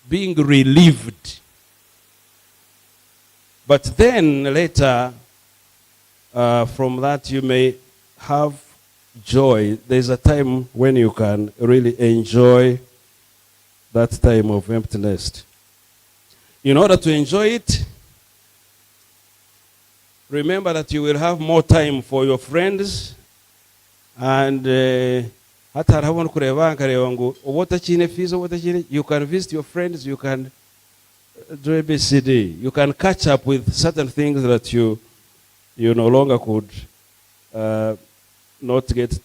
being relieved. But then later, from that you may have joy. There's a time when you can really enjoy that time of emptiness. In order to enjoy it, remember that you will have more time for your friends, and you can visit your friends, you can do ABCD, you can catch up with certain things that you no longer could not get,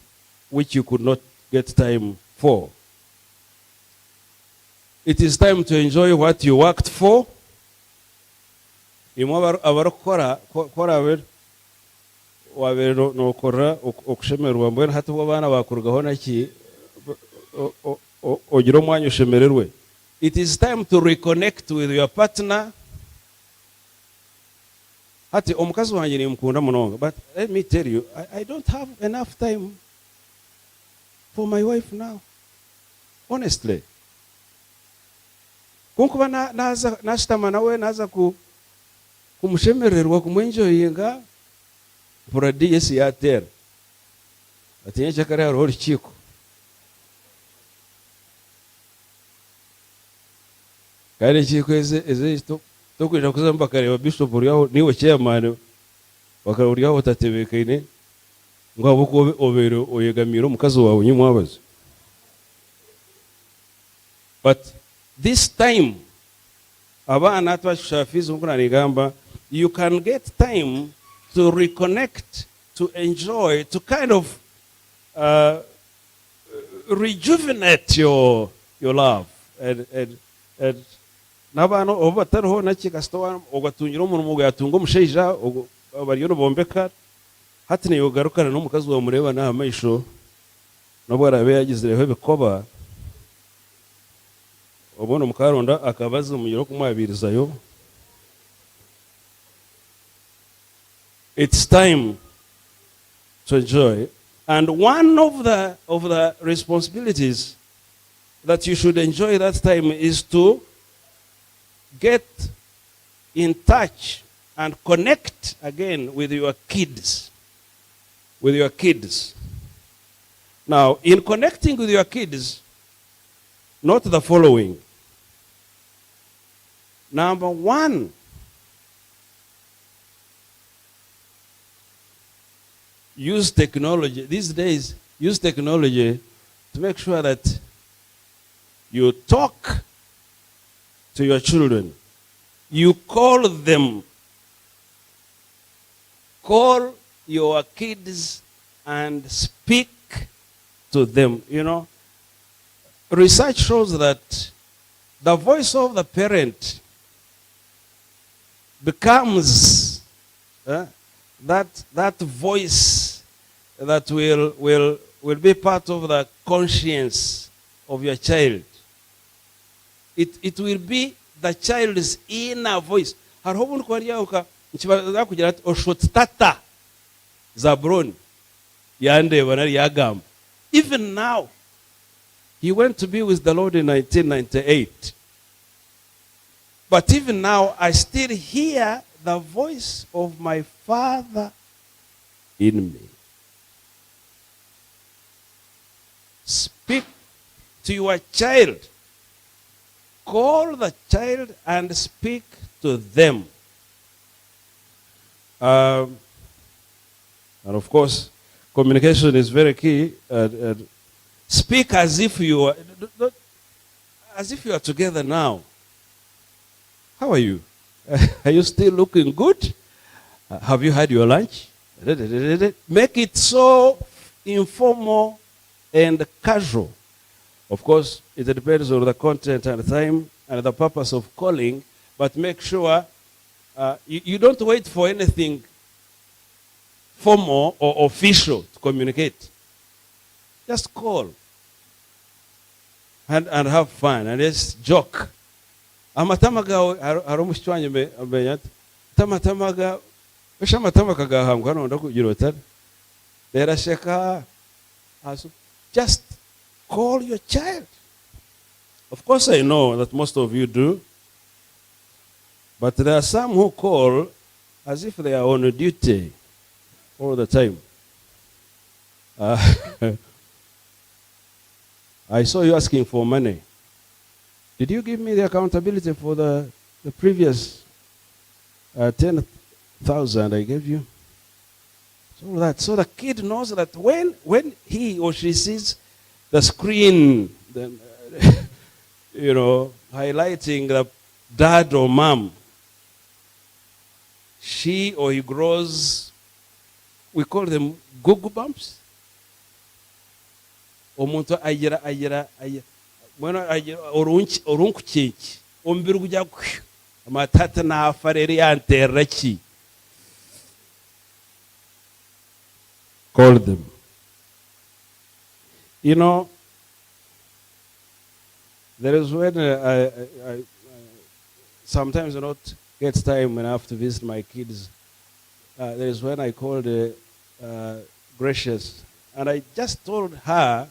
which you could not get time for. It is time to enjoy what you worked for. It is time to reconnect with your partner. But let me tell you, I don't have enough time for my wife now. Honestly. Kunkuba nashitama nawe naza kumushemererwa kumwenjoyinga puradi yesi yatera atinye chakare hariho rukiko kandi ikiko eze tokwija kuzamba kareba bishop uriyaho niwe chairman bakawuriyaho tatebekaine ngo abuko obere oyegamira omukazi wawe nyumwabazo. But this time, you can get time to reconnect, to enjoy, to kind of rejuvenate your love. And nabano obatariho nakikastowa ogatungira umuntu mugatunga umusheija bariyo bombeka hatine yogarukana n'umukazi wa mureba na amaisho nabwo arabe yagizireho ibikoba obono mukaronda akabaza umuyiro kumwabirizayo. It's time to enjoy, and one of the responsibilities that you should enjoy that time is to get in touch and connect again with your kids. Now, in connecting with your kids, note the following. Number one, use technology. These days, use technology to make sure that you talk to your children. You call them. Call your kids and speak to them. You know, research shows that the voice of the parent becomes that voice that will be part of the conscience of your child. It will be the child's inner voice. Even now, he went to be with the Lord in 1998. But even now, I still hear the voice of my Father in me. Speak to your child. Call the child and speak to them. And of course, communication is very key. Speak as if you are together now. How are you? Are you still looking good? Have you had your lunch? Make it so informal and casual. Of course, it depends on the content and the time and the purpose of calling, but make sure you don't wait for anything formal or official to communicate. Just call and have fun and just joke. Amatamaga haromushwanye benyat tamatamaga beshamatamaga gahangwa nonda kugirota derasheka asu. Just call your child. Of course, I know that most of you do. But there are some who call as if they are on duty all the time. I saw you asking for money. Did you give me the accountability for the previous 10,000 I gave you? So the kid knows that when he or she sees the screen, then, highlighting the dad or mom, she or he grows, we call them Google bumps. Omuntu agira mwana agira orunkuceki ombiri kujya amatata nafa rero yanterera ki. Call them. There is when I sometimes not get time when I have to visit my kids. There is when I called Gracious, and I just told her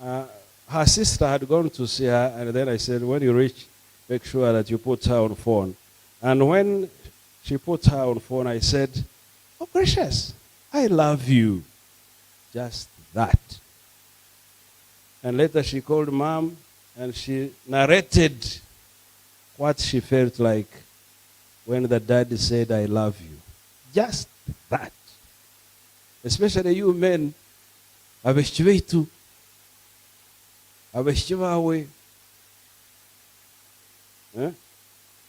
her sister had gone to see her, and then I said, when you reach, make sure that you put her on phone. And when she put her on phone, I said, oh, Gracious, I love you. Just that. And later she called mom, and she narrated what she felt like when the daddy said, I love you. Just that. Especially you men, abeshiki baitu, abeshiki bawe.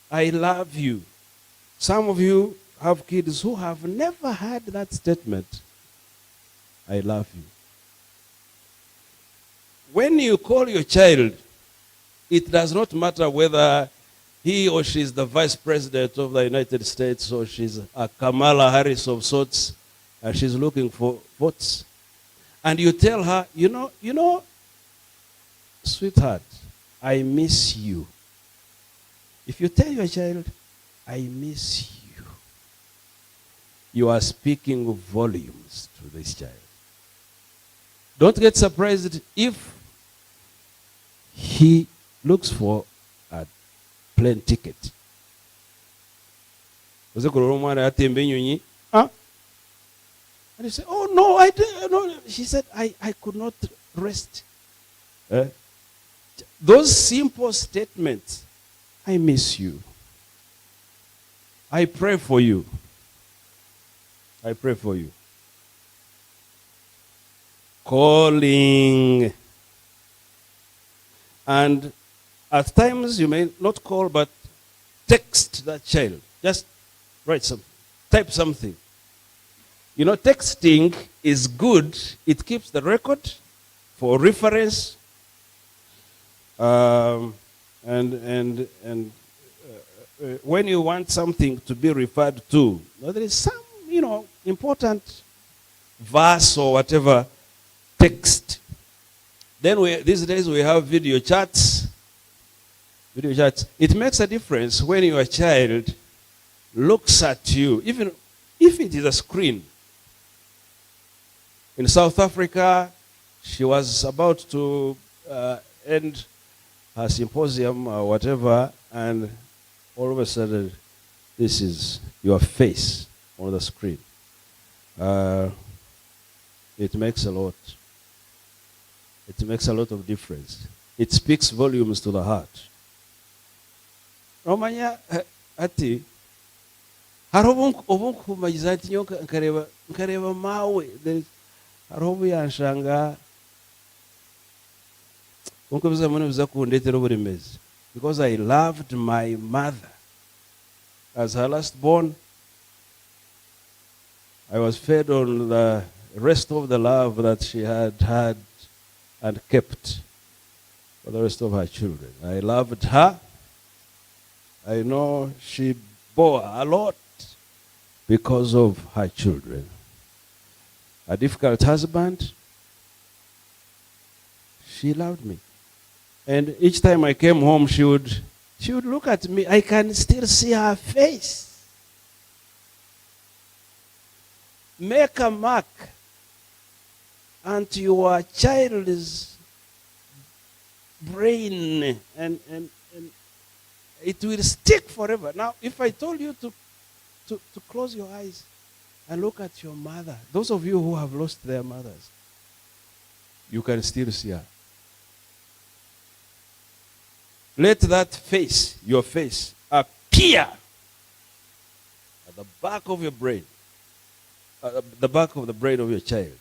I love you. Some of you have kids who have never heard that statement. I love you. When you call your child, it does not matter whether he or she is the vice president of the United States or she's a Kamala Harris of sorts and she's looking for votes. And you tell her, you know, sweetheart, I miss you. If you tell your child, I miss you, you are speaking volumes to this child. Don't get surprised if he looks for a plane ticket. And he said, oh no, I didn't. No. She said, I could not rest. Those simple statements, I miss you. I pray for you. I pray for you. Calling. And at times you may not call, but text that child. Just write something, type something. Texting is good. It keeps the record for reference. And when you want something to be referred to, there is some, important verse or whatever, text. Then these days we have video chats. Video chats. It makes a difference when your child looks at you, even if it is a screen. In South Africa, she was about to end her symposium or whatever, and all of a sudden, this is your face on the screen. It makes a lot. It makes a lot of difference. It speaks volumes to the heart. Romanya ati harobo obunkumayiza ati nyoka nkareba mawe harobo yanshanga unkubiza mune biza kundetera oburimezi because I loved my mother as her last born. I was fed on the rest of the love that she had had and kept for the rest of her children. I loved her. I know she bore a lot because of her children. A difficult husband, she loved me. And each time I came home, she would look at me. I can still see her face. Make a mark, and your child is brain, and it will stick forever. Now, if I told you to close your eyes and look at your mother, those of you who have lost their mothers, you can still see her. Let that face, your face, appear at the back of your brain, the back of the brain of your child.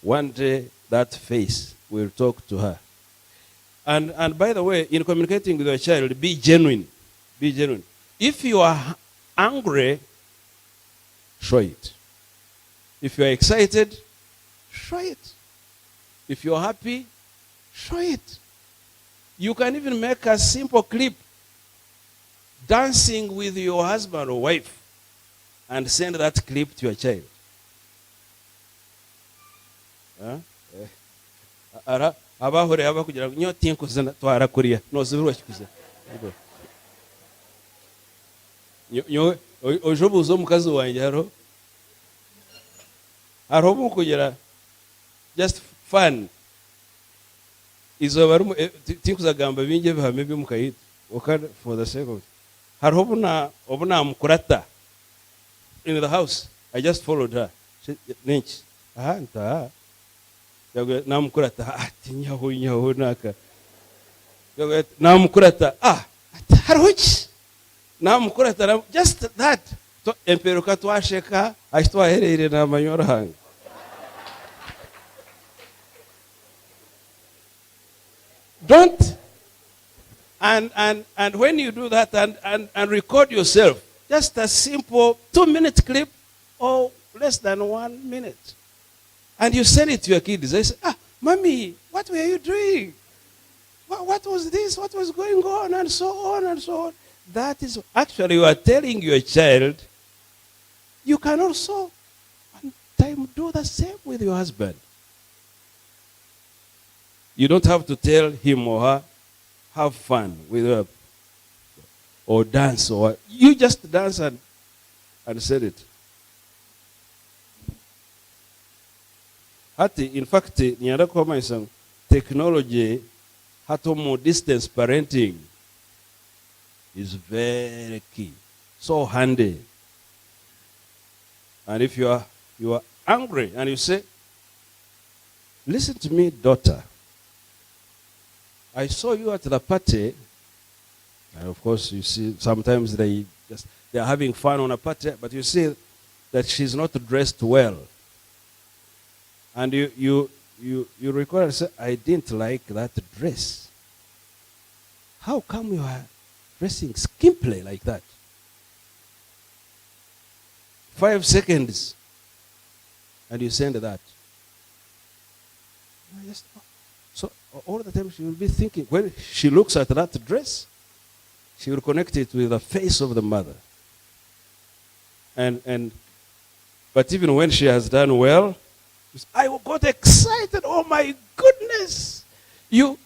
One day, that face will talk to her. And by the way, in communicating with your child, be genuine. Be genuine. If you are angry, show it. If you are excited, show it. If you are happy, show it. You can even make a simple clip dancing with your husband or wife and send that clip to your child. Abahore abakugira nyo tinkuze twara kuriya nozibirwa kikuze. Nyo ojobuzo mukazi wanje haro mukugira just fun. Izo barumu tinkuza gamba binge bihame bimukayita okada for the sake of it. Haro obuna mukurata in the house. I just followed her. Ninch. Nta. Namukurata ati nyaho naka. Namukurata haruchi. Namukurata just that. To emperuka twasheka ashitwaherere na manyora hanga. Don't and when you do that and record yourself, just a simple 2-minute clip or less than 1 minute. And you send it to your kids. They say, Mommy, what were you doing? What was this? What was going on? And so on and so on. That is actually you are telling your child, you can also one time do the same with your husband. You don't have to tell him or her, have fun with her or dance or you just dance and send it. In fact, technology, more distance parenting is very key, so handy. And if you are angry and you say, listen to me, daughter. I saw you at the party, and of course you see sometimes they are having fun on a party, but you see that she's not dressed well. And you record and say, I didn't like that dress. How come you are dressing skimpily like that? 5 seconds, and you send that. So all the time she will be thinking, when she looks at that dress, she will connect it with the face of the mother. But even when she has done well, I got excited. Oh my goodness. You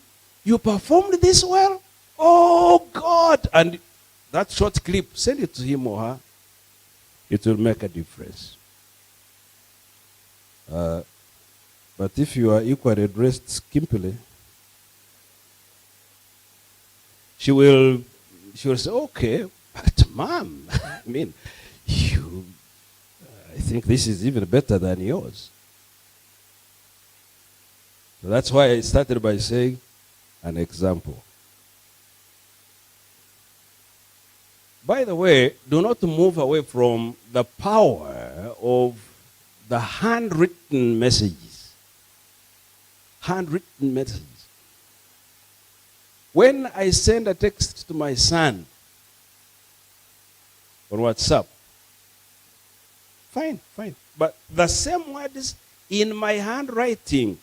performed this well? Oh God. And that short clip, send it to him or her. It will make a difference. But if you are equally dressed skimpily, she will say, okay, but mom, I mean, I think this is even better than yours. So that's why I started by saying an example. By the way, do not move away from the power of the handwritten messages. Handwritten messages. When I send a text to my son on WhatsApp, fine. But the same words in my handwriting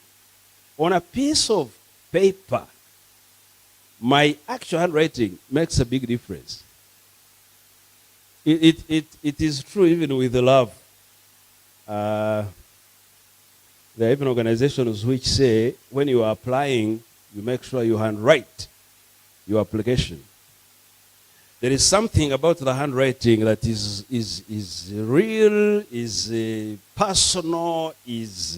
on a piece of paper, my actual handwriting makes a big difference. It is true even with the love. There are even organizations which say when you are applying, you make sure you handwrite your application. There is something about the handwriting that is real, is personal, is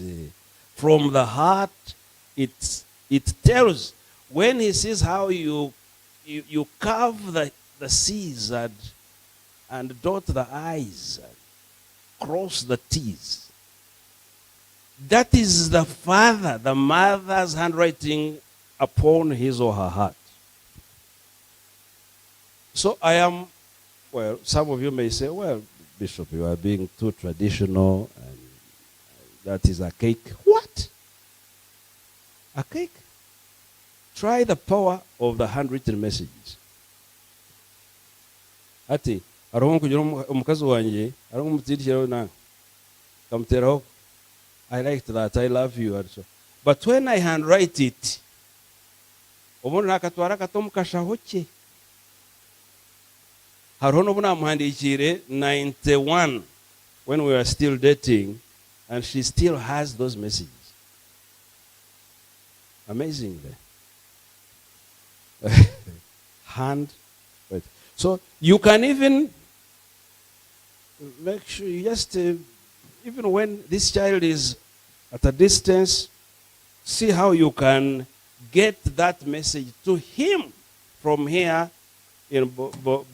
from the heart. It tells when he sees how you carve the C's and dot the I's, and cross the T's, that is the father, the mother's handwriting upon his or her heart. So I am, well, some of you may say, well, Bishop, you are being too traditional, and that is a cake. What? A cake? Try the power of the handwritten messages. Ati, arongo kugira umukazi wanje, arongo mutirikiraho na kamuteraho, I liked that, I love you. Also. But when I handwrite it, umuntu nakatwara katomukashaho cye. Hariho n'ubu namuhandikire 91 when we were still dating, and she still has those messages. Amazingly. Hand. So you can even make sure you just, even when this child is at a distance, see how you can get that message to him from here in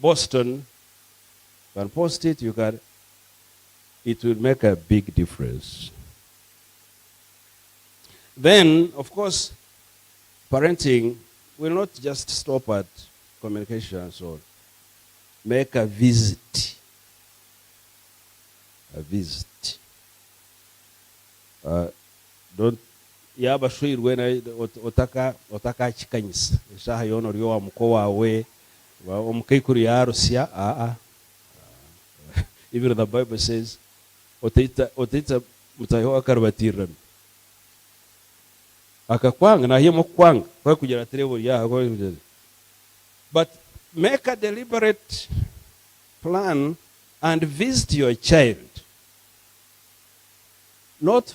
Boston. You can post it, it will make a big difference. Then, of course, parenting will not just stop at communication and so on. Make a visit. A visit. Don't yaba shwirwe otaka chikanyisa shaha yono ryo wa mkoa we omukekuri ya Russia. Even the Bible says otita mutayo akarbatirana akakwanga na hiyo mukwanga kwa kugira trevo ya. But make a deliberate plan and visit your child. Not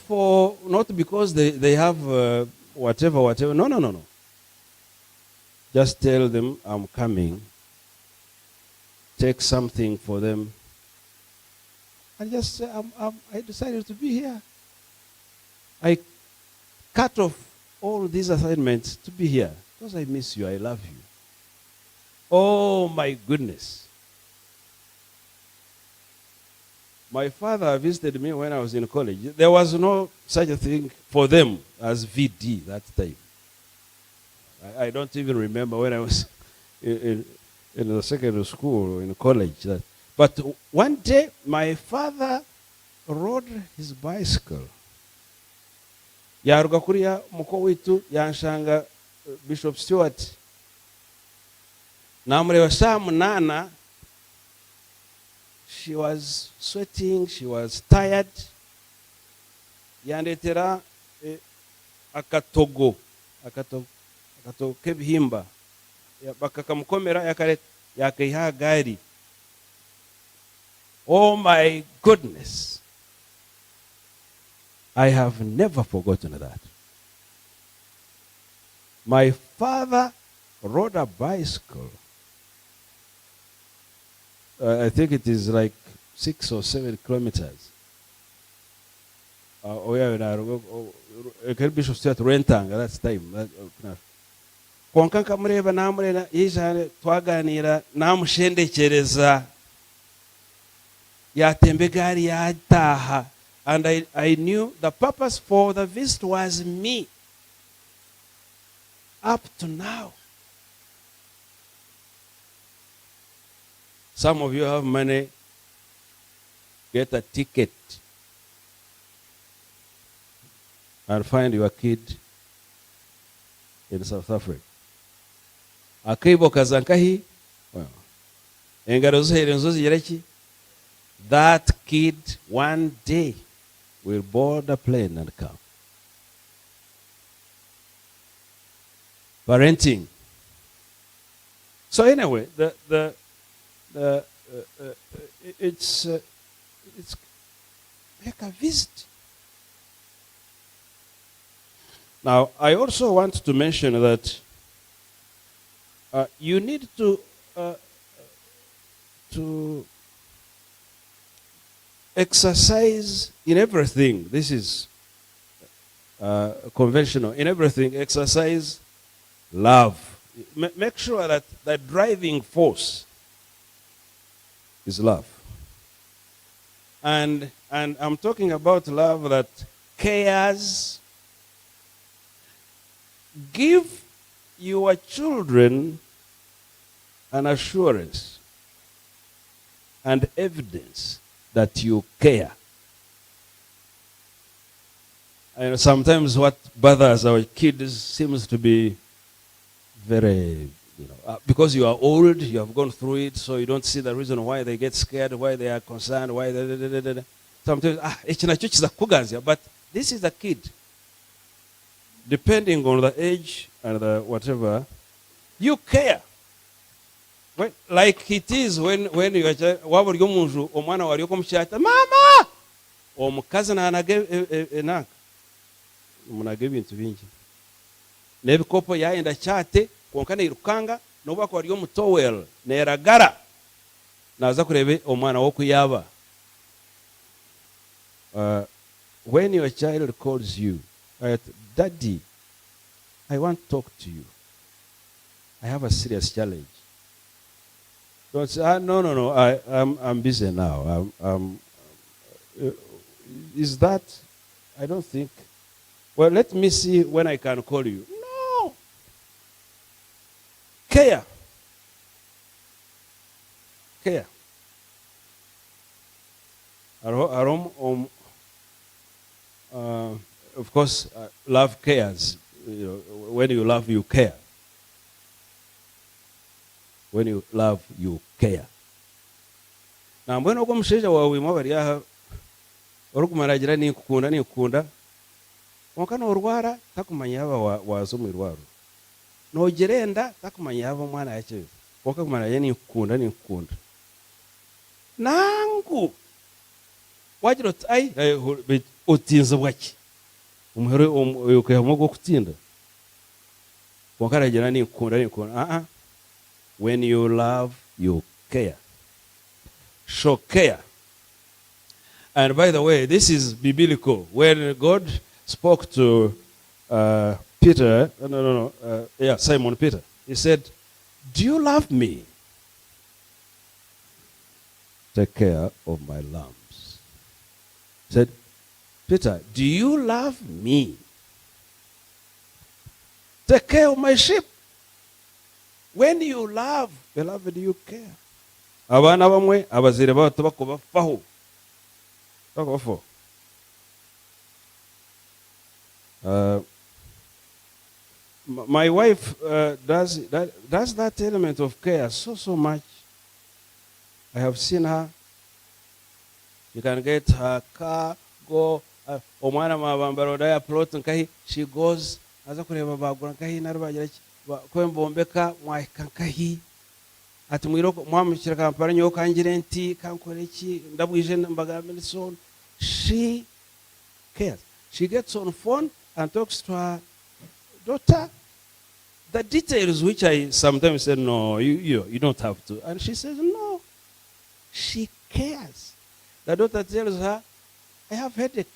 because they have whatever. No. Just tell them, I'm coming. Take something for them. And just say, I decided to be here. I cut off all these assignments to be here because I miss you, I love you. Oh my goodness. My father visited me when I was in college. There was no such a thing for them as VD that time. I don't even remember when I was in the secondary school or in college. But one day, my father rode his bicycle. Yaruga kuriya muko witu yanshanga Bishop Stewart. Namureba saa munana. She was sweating, she was tired. Yandetera akatogo kebihimba. Bakakamukomera yakaiha gari. Oh my goodness. I have never forgotten that. My father rode a bicycle. I think it is like 6 or 7 kilometers. Bishop Stewart Rentanga, that's time. Konkanka mureba namurena yijane twaganira namushendekereza yatembe gari yataha, and I knew the purpose for the visit was me up to now. Some of you have money, get a ticket and find your kid in South Africa. Akibo kazankahi, that kid one day will board a plane and come. Parenting. So anyway, it's make a visit. Now, I also want to mention that you need to exercise in everything. This is conventional. In everything, exercise love. Make sure that the driving force is love. And I'm talking about love that cares. Give your children an assurance and evidence that you care. And sometimes what bothers our kids seems to be very, because you are old, you have gone through it, so you don't see the reason why they get scared, why they are concerned, why they. Sometimes, but this is a kid. Depending on the age and the whatever, you care. Like it is when you are omwana wali okumchata mama omukazi nanage enaka munage bintu bingi nebikopo yaenda chate konkana irukanga nobako wali omutowel neragara naza kurebe omwana wo kuyaba. When your child calls you, Daddy, I want to talk to you. I have a serious challenge. Don't say, no, I'm busy now. Is that? I don't think. Well, let me see when I can call you. No. Care. Of course, love cares. When you love, you care. When you love, you care. Na mbona uko msheja wawe mwabari yaha orukumaragira ni kukunda wakana urwara takumanya aba wazo mwirwaro nogerenda takumanya aba mwana yache wakakumaragira ni kukunda nangu wajiro ai utinze bwaki umuhere ukayamo go kutinda wakaragira ni kukunda when you love, you care. Show care. And by the way, this is biblical. When God spoke to Simon Peter, he said, do you love me? Take care of my lambs. He said, Peter, do you love me? Take care of my sheep. When you love, beloved, you care. Abana bamwe abazire bato bakubafaho. Bakubafo. My wife does that element of care so much. I have seen her. You can get her car, go. Omwana mabambaro daya plot nkahi. She goes. Aza kureba bagura nkahi narubagira kwembombeka mwakankahi ati mwiroko mwamukira kampara nyo kanjirenti kankoreki ndabwije mbagambe so she cares. She gets on phone and talks to her daughter. The details which I sometimes say no, you don't have to, and she says no. She cares. The daughter tells her, I have headache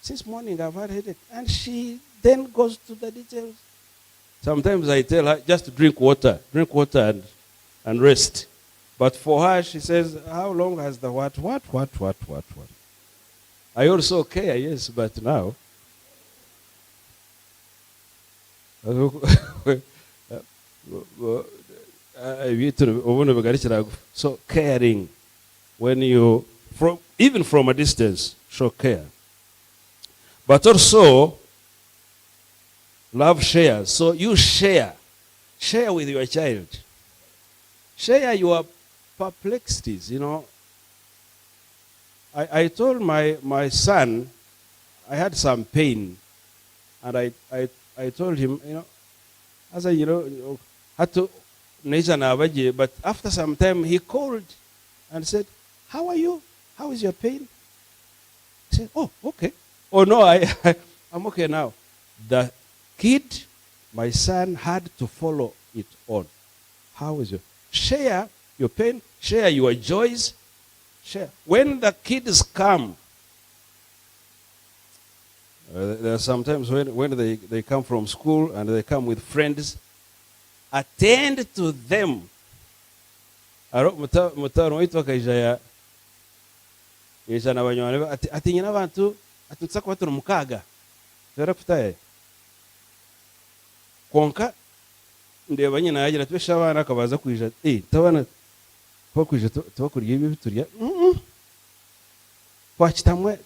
since morning. I've had headache, and she then goes to the details. Sometimes I tell her, just drink water and rest. But for her, she says, how long has the what? I also care, yes, but now. So caring, when you, even from a distance, show care. But also, love shares. So you share with your child. Share your perplexities, I told my son I had some pain, and I told him, as I had to but after some time he called and said, how are you? How is your pain? I said, oh, okay. Oh no, I'm okay now. The kid, my son, had to follow it on. How is your share your pain, share your joys, share. When the kids come, there are sometimes when they come from school and they come with friends, attend to them. Mutaro witwa Kaijaya yeshana abanywana ati nyina abantu atutsa kubatura mukaga tera kutaye konka ndeba nyina yagira tubesha abana akabaza kwija tabana kwije tubakuriye ibi biturya twakitamwe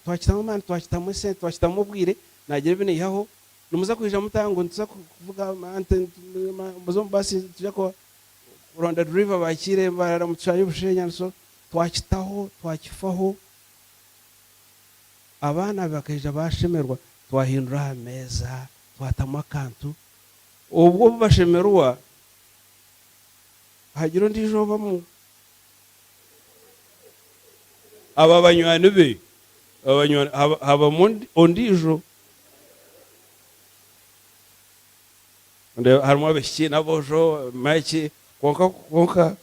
man twakitamwe se twakitamwe bwire nagira bine yaho numuza kwija mutango ntsa kuvuga ante muzo basi tujya ko Rwanda River bakire baramucanye bushenya so twakitaho twakifaho abana bakaija bashemerwa twahindura ameza twatamwa kantu ubwo bashemerwa hagiro ndijo bamu aba banywani be abanywani haba ondijo nde harimo abeshyi nabojo make konka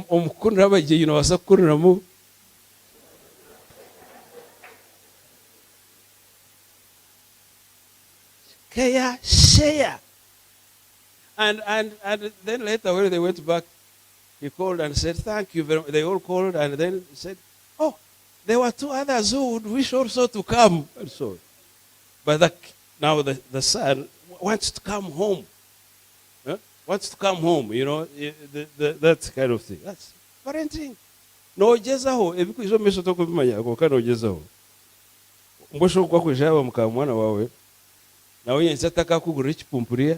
omukuru abagiye basa kuriramu kaya share and then later when they went back he called and said thank you very much. They all called and then said, oh, there were two others who would wish also to come and so but now the son wants to come home. Wants to come home, you know, that kind of thing. That's parenting. No jezaho, ebiku izo meso to kubimanya ko kana ojezaho. Mbosho kwa kujaba mukamwana wawe. Na wenye nsataka kugura ikipumpuria.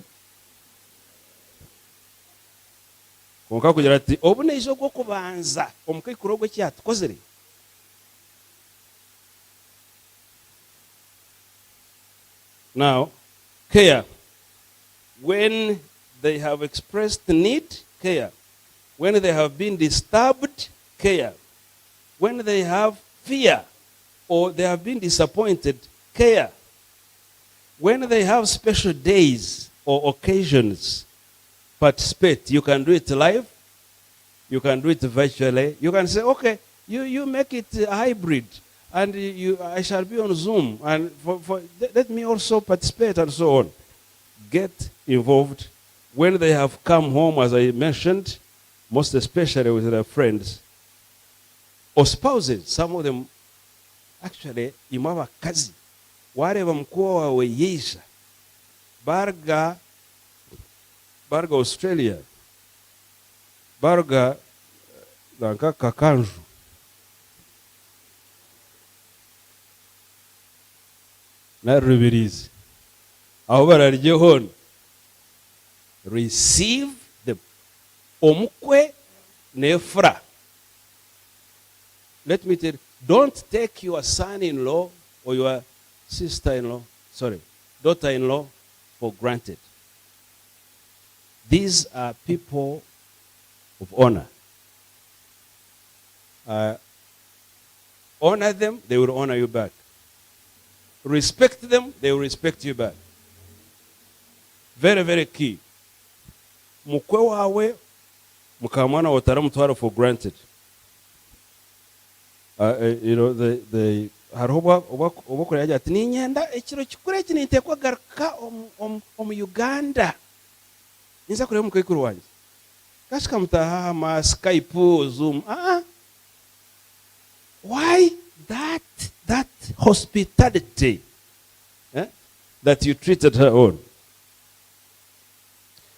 Konka kugira ati obune izo ko kubanza omukai kurogwe kyatukozere. Now, care. When they have expressed need, care. When they have been disturbed, care. When they have fear or they have been disappointed, care. When they have special days or occasions, participate. You can do it live. You can do it virtually. You can say, okay, you make it hybrid. And I shall be on Zoom. And let me also participate and so on. Get involved. When they have come home, as I mentioned, most especially with their friends or spouses, some of them actually imaba kazi wareba mkuu wawe yisha barga Australia barga danka kakanju na rubirizi aho bararye hon receive the omukwe nefra. Let me tell you, don't take your son-in-law or your daughter-in-law for granted. These are people of honor. Honor them, they will honor you back. Respect them, they will respect you back. Very, very key. Mukwe wawe mukamwana wataramutwara for granted. You know, the haroba obakore yaje ati ninyenda ekiro kikure kinintekwa garuka Uganda. Niza kure mukekuru wanje. Kashika mutaha ma Skype Zoom. Why that hospitality that you treated her on?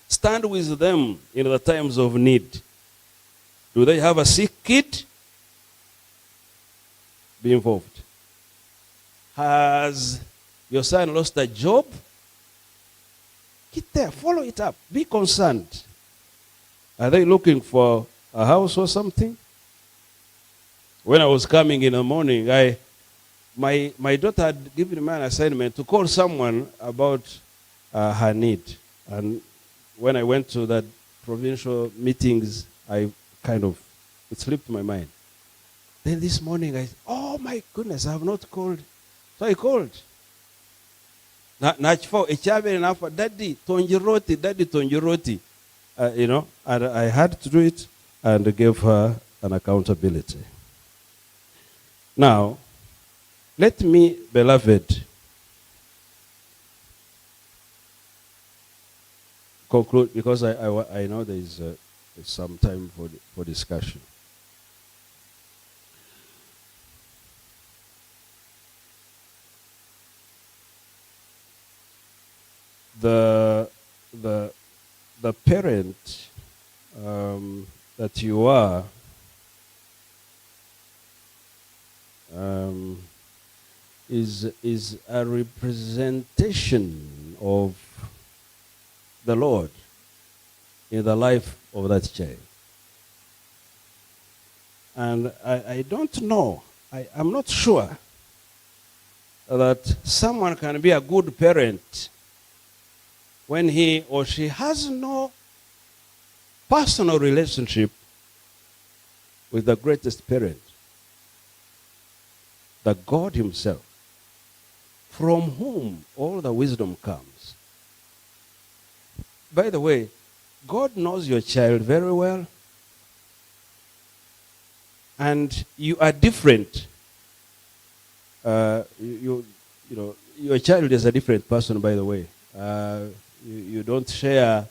Stand with them in the times of need. Do they have a sick kid? Be involved. Has your son lost a job? Get there, follow it up. Be concerned. Are they looking for a house or something? When I was coming in the morning, my daughter had given me an assignment to call someone about her need. And when I went to that provincial meetings, it slipped my mind. Then this morning I said, oh my goodness, I have not called. So I called. Daddy Tonjiroti. You know, and I had to do it and gave her an accountability. Now, let me, beloved, conclude because I know there is some time for discussion. The parent that you are is a representation of the Lord in the life of that child. And I don't know, I'm not sure that someone can be a good parent when he or she has no personal relationship with the greatest parent, the God himself, from whom all the wisdom comes. By the way, God knows your child very well, and you are different. You know, your child is a different person, by the way. You don't share,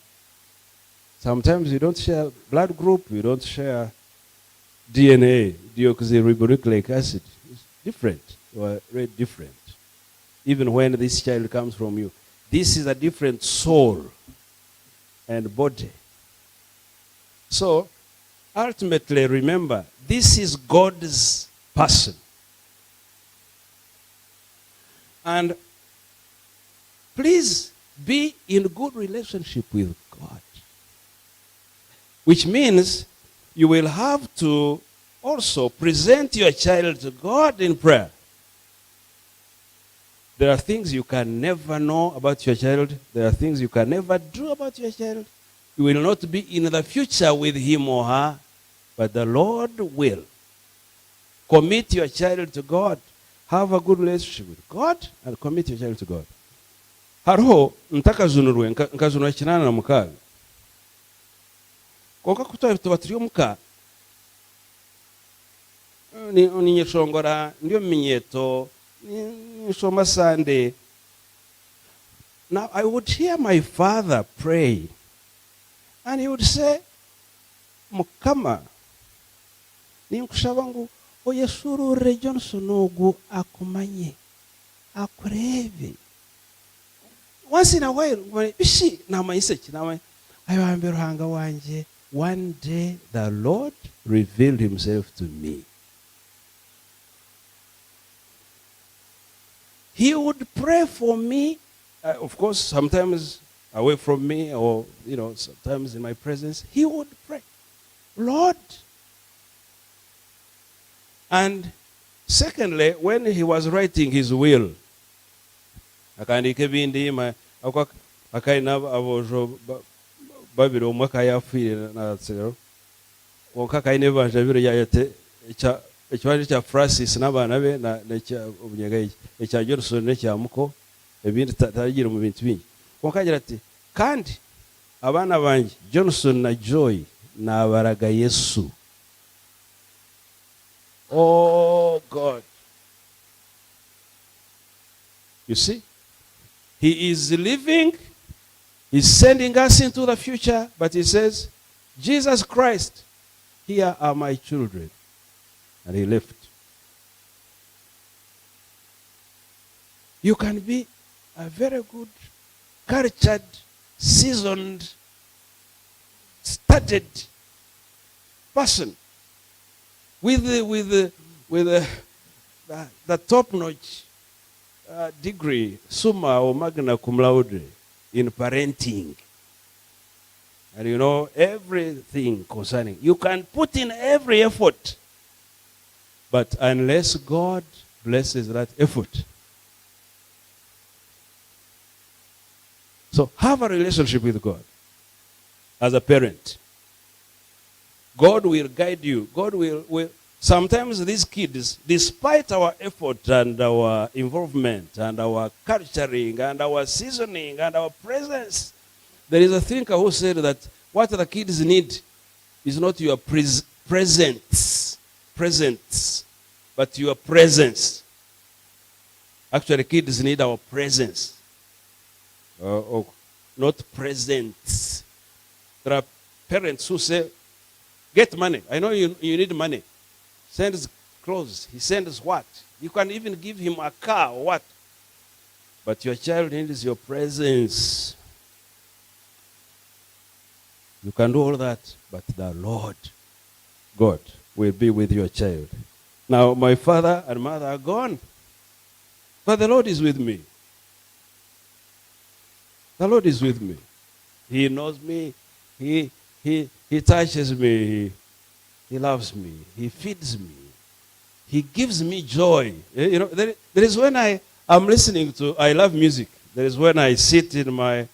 sometimes you don't share blood group, you don't share DNA, deoxyribonucleic acid. It's different. You are very different. Even when this child comes from you, this is a different soul and body. So, ultimately, remember, this is God's person. And please be in good relationship with God. Which means you will have to also present your child to God in prayer. There are things you can never know about your child. There are things you can never do about your child. You will not be in the future with him or her, but the Lord will. Commit your child to God. Have a good relationship with God and commit your child to God. Hariho ntakazunurwe nkazunura kinana na mukaga. Konka kutoa tuba turi muka. Ni nyeshongora ndio minyeto ni shoma Sunday. Now I would hear my father pray, and he would say, Mukama ni nkushabangu oyesurure Johnson ogu akumanye akurebe. Once in a while, bishi namayiseki namay ayambe ruhanga wanje. One day the Lord revealed himself to me. He would pray for me, of course, sometimes away from me, or sometimes in my presence. He would pray, Lord. And secondly, when he was writing his will, akandika ibindi akaina abojo babiri umwaka yafire na tsero wonka kaine banje biro yayete ekibaje kya Francis nabana be na cya obunyegaye ekya Johnson ne cya muko ebindi tagira mu bintu bingi wonka agira ati kandi abana banje Johnson na Joy na baraga Yesu. Oh God. You see? He is living, he's sending us into the future, but he says, Jesus Christ, here are my children. And he left. You can be a very good, cultured, seasoned, studied person with the top-notch degree, summa or magna cum laude, in parenting. And you know everything concerning. You can put in every effort. But unless God blesses that effort. So have a relationship with God as a parent. God will guide you. God will. Sometimes these kids, despite our effort and our involvement and our culturing and our seasoning and our presence, there is a thinker who said that what the kids need is not your presence, but your presence. Actually, kids need our presence, not presents. There are parents who say, get money. I know you need money. Sends clothes. He sends what? You can even give him a car or what. But your child needs your presence. You can do all that, but the Lord, God, will be with your child. Now, my father and mother are gone, but the Lord is with me. The Lord is with me. He knows me. He touches me. He loves me. He feeds me. He gives me joy. You know, there is when I'm listening to, I love music. There is when I sit in my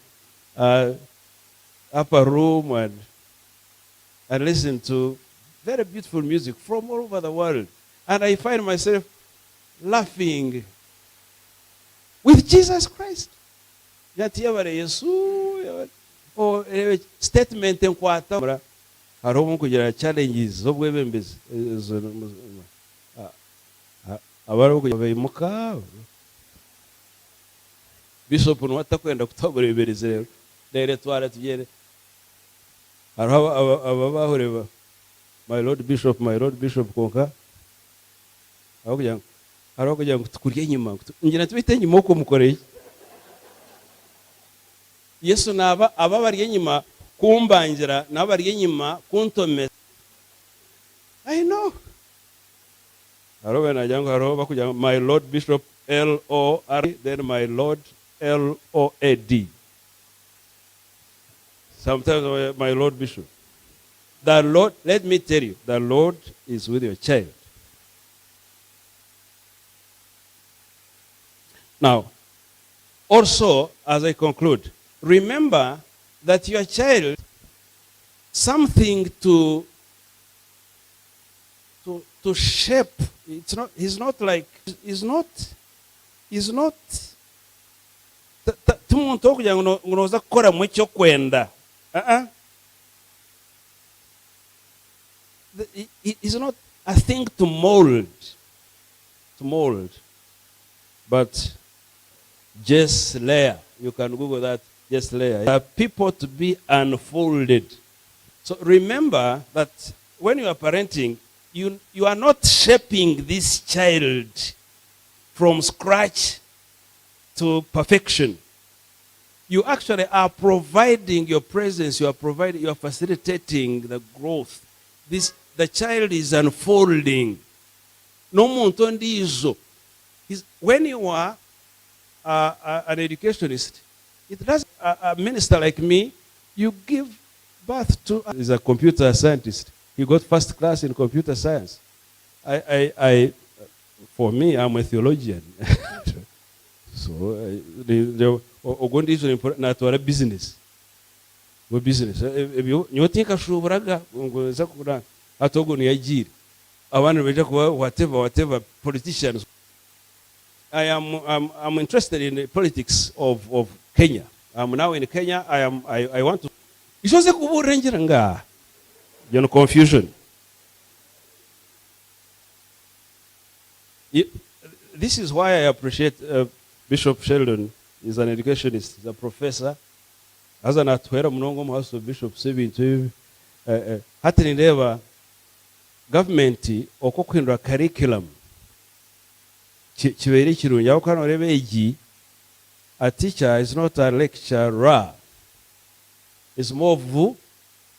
upper room and listen to very beautiful music from all over the world. And I find myself laughing with Jesus Christ. Or statement enkwata hariho kugira challenges zo bwebembezi abari kuyimuka bishop nwatakwenda kutaburebereza rero rero twara tugere hariho ababahoreba my lord bishop konka hariho kugira ngo tukurye nyuma ngira tubite nyuma uko mukoreye Yesu naba ababariye nyuma kumbangira nabariye nyuma kuntomeza I know haro najango haro bakuja my lord bishop LORD then my lord LOAD sometimes my lord bishop the Lord, let me tell you, the Lord is with your child. Now, also, as I conclude, remember that your child, something to shape. He's not like, he's not. Tumuntu okugira ngo unoza gukora mu cyo kwenda. It's not a thing to mold, but just layer. You can Google that. Just layer. There are people to be unfolded. So remember that when you are parenting, you are not shaping this child from scratch to perfection. You actually are providing your presence. You are facilitating the growth. The child is unfolding. No muntu ndizo. When you are an educationist, it does a minister like me. You give birth to. Is a computer scientist. He got first class in computer science. For me, I'm a theologian. So Ogondi is important. Not to business. We business. If you think I should braga, atogo ni ajiri. I want to whatever politicians. I'm interested in the politics of Kenya. I'm now in Kenya. I want to. It was a kubu rangeranga. You know, confusion. This is why I appreciate Bishop Sheldon. He's an educationist. He's a professor. As an atwera mnongo mu House of Bishop Sebintu. Hatini neva government okokwindwa curriculum. Chiberi chirungi awukano rebe egi. A teacher is not a lecturer. It's more of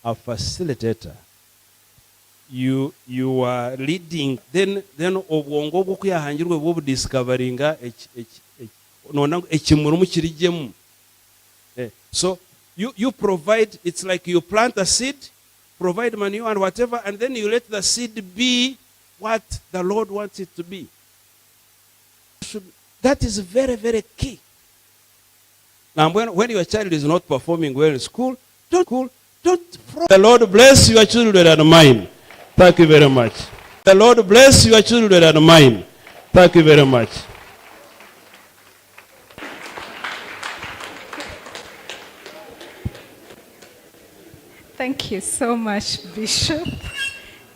a facilitator. You are leading. Then obwongo bwo kuyahangirwe bwo discoveringa ekimuru kirijemu. So you provide. It's like you plant a seed, provide manure and whatever, and then you let the seed be what the Lord wants it to be. That is very, very key. Now, when your child is not performing well in school, don't. The Lord bless your children and mine. Thank you very much. The Lord bless your children and mine. Thank you very much. Thank you so much, Bishop.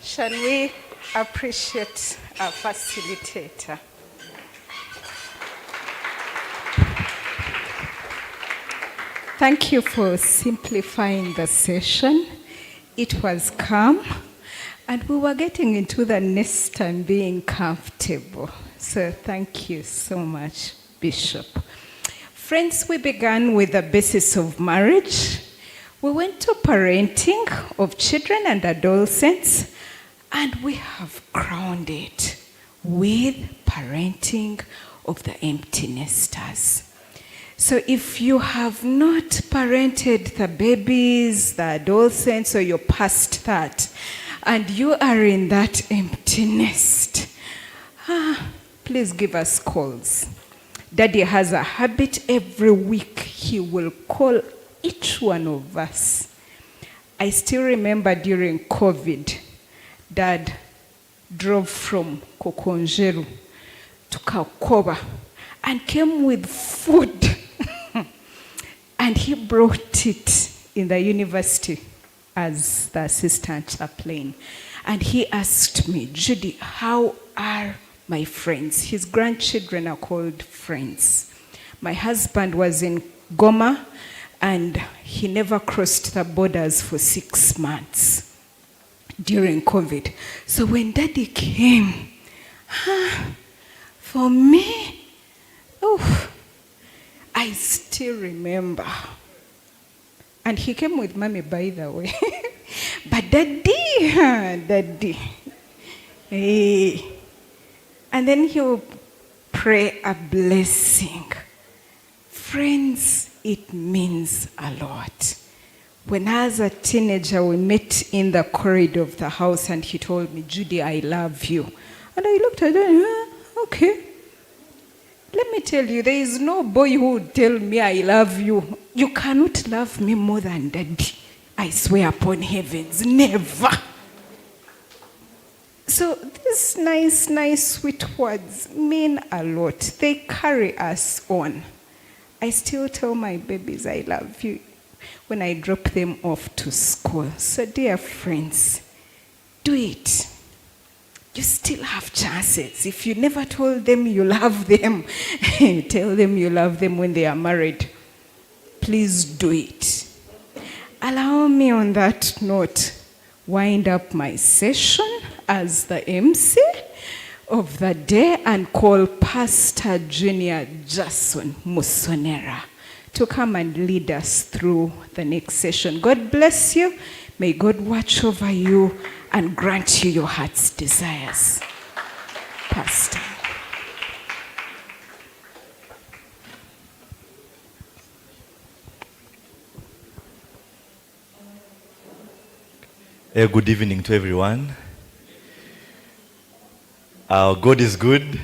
Shall we appreciate our facilitator? Thank you for simplifying the session. It was calm, and we were getting into the nest and being comfortable. So thank you so much, Bishop. Friends, we began with the basis of marriage. We went to parenting of children and adolescents, and we have crowned it with parenting of the empty nesters. So if you have not parented the babies, the adolescents, or you're past that, and you are in that empty nest, please give us calls. Daddy has a habit every week. He will call each one of us. I still remember during COVID, Dad drove from Kokonjeru to Kakoba and came with food. And he brought it in the university as the assistant chaplain. And he asked me, Judy, how are my friends? His grandchildren are called friends. My husband was in Goma, and he never crossed the borders for 6 months during COVID. So when Daddy came, for me, I still remember. And he came with Mommy, by the way. But Daddy. Hey. And then he will pray a blessing. Friends, it means a lot. When I was a teenager, we met in the corridor of the house, and he told me, Judy, I love you. And I looked at him, okay. Let me tell you, there is no boy who would tell me I love you. You cannot love me more than Daddy. I swear upon heavens, never. So these nice, sweet words mean a lot. They carry us on. I still tell my babies I love you when I drop them off to school. So dear friends, do it. You still have chances. If you never told them you love them, tell them you love them when they are married. Please do it. Allow me on that note, wind up my session as the MC of the day and call Pastor Junior Jason Musonera to come and lead us through the next session. God bless you. May God watch over you and grant you your heart's desires. Pastor. Good evening to everyone. Our God is good,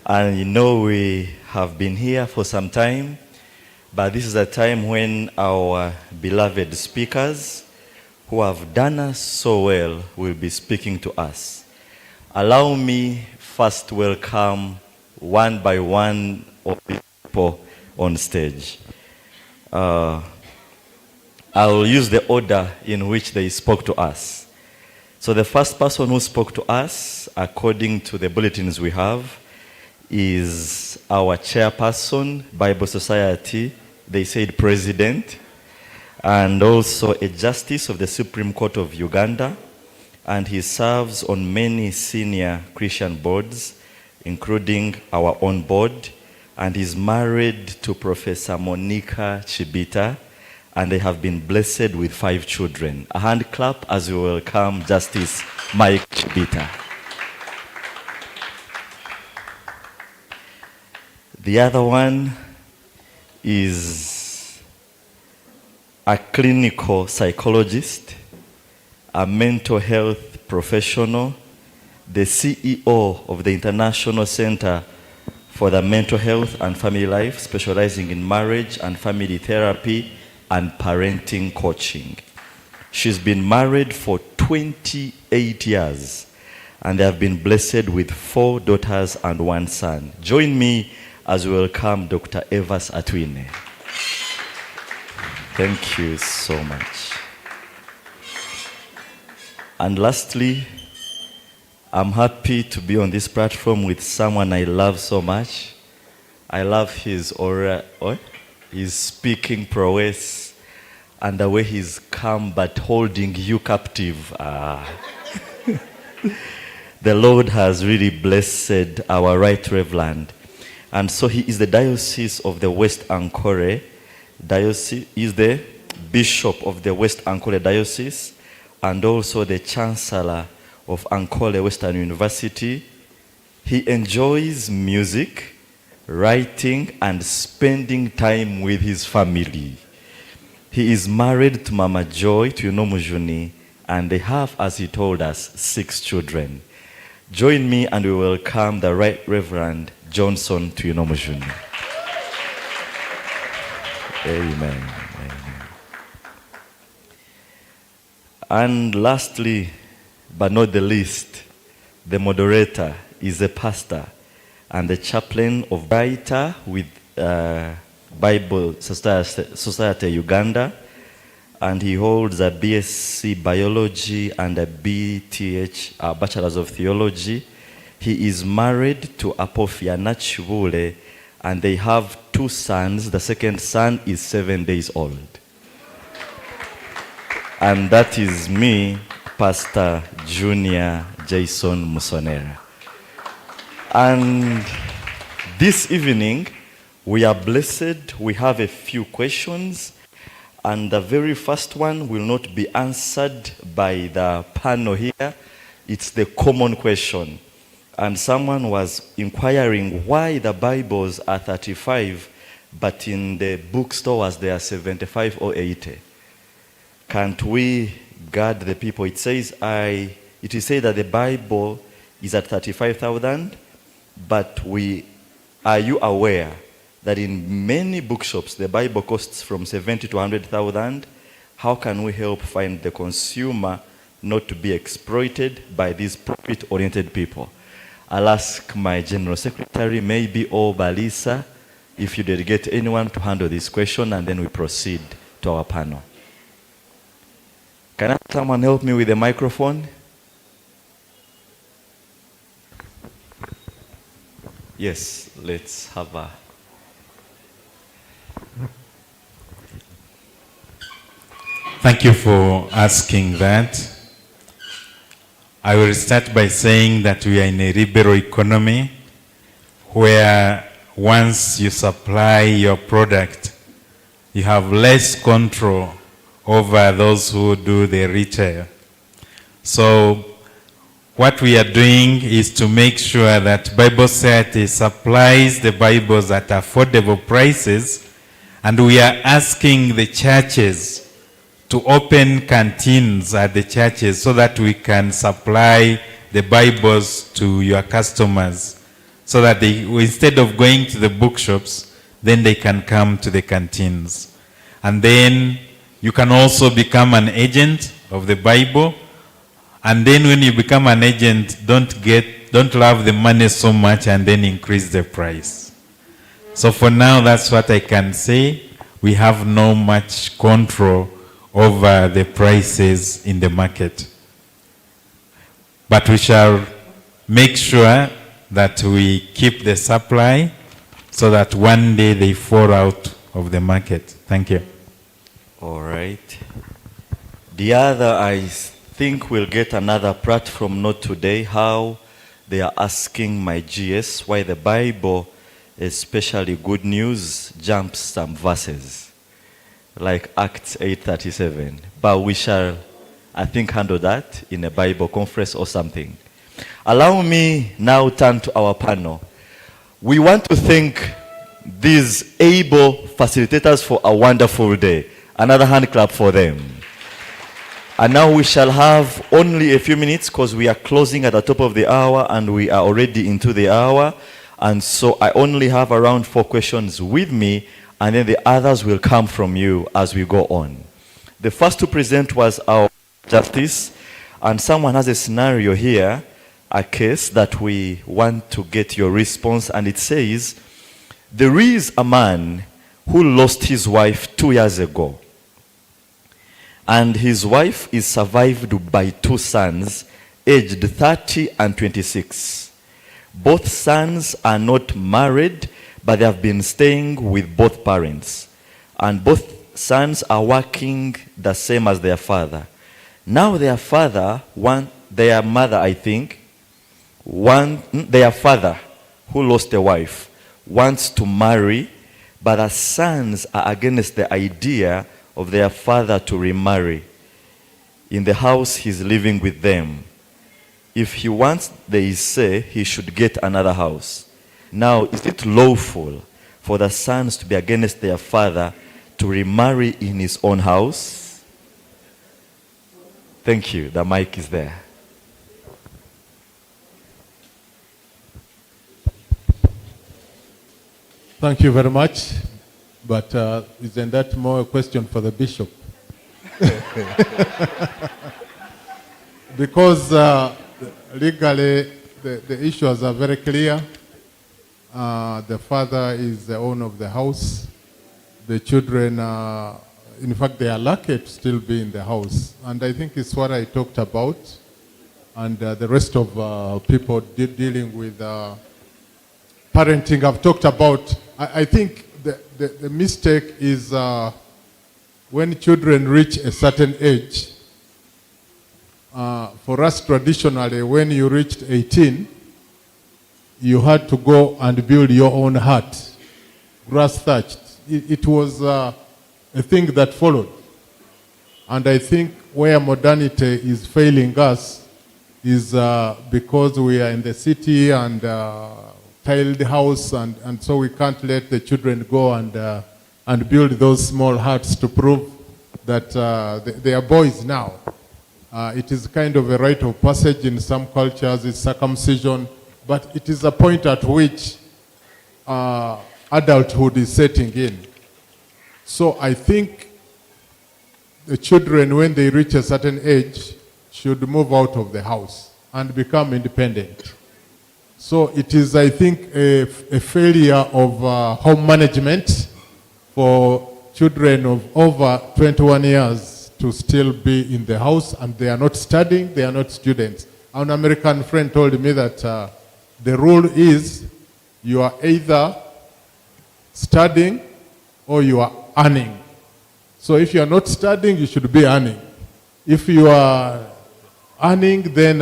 and you know we have been here for some time, but this is a time when our beloved speakers who have done us so well will be speaking to us. Allow me first to welcome one by one of the people on stage. I'll use the order in which they spoke to us. So the first person who spoke to us, according to the bulletins we have, is our chairperson, Bible Society. They said president, and also a justice of the Supreme Court of Uganda, and he serves on many senior Christian boards, including our own board, and he's married to Professor Monica Chibita, and they have been blessed with 5 children. A hand clap as we welcome Justice Mike Chibita. The other one is a clinical psychologist, a mental health professional, the CEO of the International Center for the Mental Health and Family Life, specializing in marriage and family therapy and parenting coaching. She's been married for 28 years, and they have been blessed with 4 daughters and 1 son. Join me as we welcome Dr. Evas Atwine. Thank you so much. And lastly, I'm happy to be on this platform with someone I love so much. I love his aura. his speaking prowess, and the way he's calm but holding you captive. The Lord has really blessed our Right Reverend. And so he is the Diocese of the West Ankole Diocese, is the Bishop of the West Ankole Diocese, and also the Chancellor of Ankole Western University. He enjoys music, writing, and spending time with his family. He is married to Mama Joy, to Mujuni, and they have, as he told us, 6 children. Join me and we welcome the Right Reverend Johnson to Mujuni. Amen. Amen. And lastly, but not the least, the moderator is a pastor and the chaplain of Marital with Bible Society Uganda, and he holds a BSc Biology and a BTH, Bachelor's of Theology. He is married to Apofia Nachibule, and they have 2 sons. The second son is 7 days old. And that is me, Pastor Junior Jason Musonera. And this evening, we are blessed. We have a few questions. And the very first one will not be answered by the panel here. It's the common question. And someone was inquiring why the Bibles are 35, but in the bookstores they are 75 or 80. Can't we guard the people? It is said that the Bible is at 35,000, but are you aware that in many bookshops the Bible costs from 70 to 100,000? How can we help find the consumer not to be exploited by these profit-oriented people? I'll ask my General Secretary, maybe, or Balisa, if you delegate anyone to handle this question, and then we proceed to our panel. Can someone help me with the microphone? Yes, let's have a... Thank you for asking that. I will start by saying that we are in a liberal economy where once you supply your product, you have less control over those who do the retail. So what we are doing is to make sure that Bible Society supplies the Bibles at affordable prices, and we are asking the churches to open canteens at the churches so that we can supply the Bibles to your customers, so that they, instead of going to the bookshops, then they can come to the canteens. And then you can also become an agent of the Bible. And then when you become an agent, don't love the money so much and then increase the price. So for now, that's what I can say. We have no much control over the prices in the market. But we shall make sure that we keep the supply so that one day they fall out of the market. Thank you. All right. The other, I think we'll get another platform note today, how they are asking my GS why the Bible, especially Good News, jumps some verses, like Acts 8:37. But we shall, I think, handle that in a Bible conference or something. Allow me now turn to our panel. We want to thank these able facilitators for a wonderful day. Another hand clap for them. And now we shall have only a few minutes because we are closing at the top of the hour and we are already into the hour. And so I only have around 4 questions with me, and then the others will come from you as we go on. The first to present was our justice, and someone has a scenario here, a case that we want to get your response, and it says, there is a man who lost his wife 2 years ago, and his wife is survived by 2 sons, aged 30 and 26. Both sons are not married, but they have been staying with both parents. and both sons are working the same as their father. Now their mother, I think, their father, who lost a wife, wants to marry, but the sons are against the idea of their father to remarry. In the house he's living with them. If he wants, they say he should get another house. Now, is it lawful for the sons to be against their father to remarry in his own house? Thank you. The mic is there. Thank you very much. But isn't that more a question for the bishop? Because legally, the issues are very clear. The father is the owner of the house. The children, in fact, they are lucky to still be in the house. And I think it's what I talked about. And the rest of people dealing with parenting, I've talked about. I think the mistake is when children reach a certain age. For us traditionally, when you reached 18, you had to go and build your own hut, grass thatched. It was a thing that followed. And I think where modernity is failing us is because we are in the city and tiled house, and so we can't let the children go and build those small huts to prove that they are boys now. It is kind of a rite of passage in some cultures, it's circumcision, but it is a point at which adulthood is setting in. So I think the children, when they reach a certain age, should move out of the house and become independent. So it is, I think, a failure of home management for children of over 21 years to still be in the house, and they are not studying, they are not students. An American friend told me that the rule is you are either studying or you are earning. So if you are not studying, you should be earning. If you are earning, then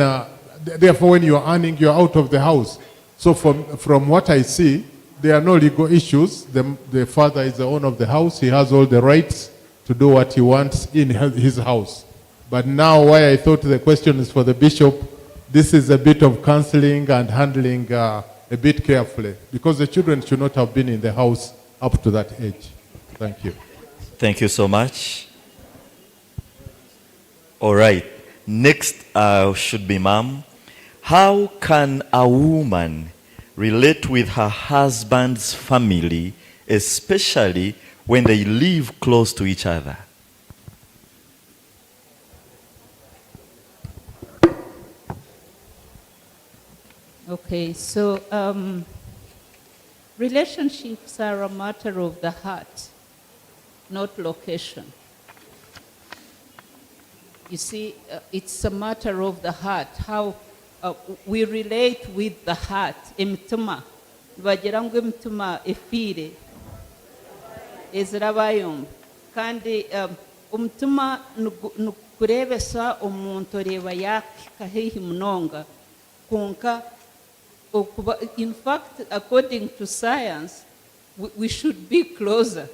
therefore when you are earning, you are out of the house. So from what I see, there are no legal issues. The father is the owner of the house. He has all the rights to do what he wants in his house. But now why I thought the question is for the bishop, this is a bit of counseling and handling a bit carefully, because the children should not have been in the house up to that age. Thank you. Thank you so much. All right. Next should be Mom. How can a woman relate with her husband's family, especially when they live close to each other? Okay, so relationships are a matter of the heart, not location. You see, it's a matter of the heart, how we relate with the heart. Emitima, bagira ngo emitima efire ezirabayomba kandi umutima nukurebesa omuntu oreba yakika heihi munonga konka. In fact, according to science, we should be closer.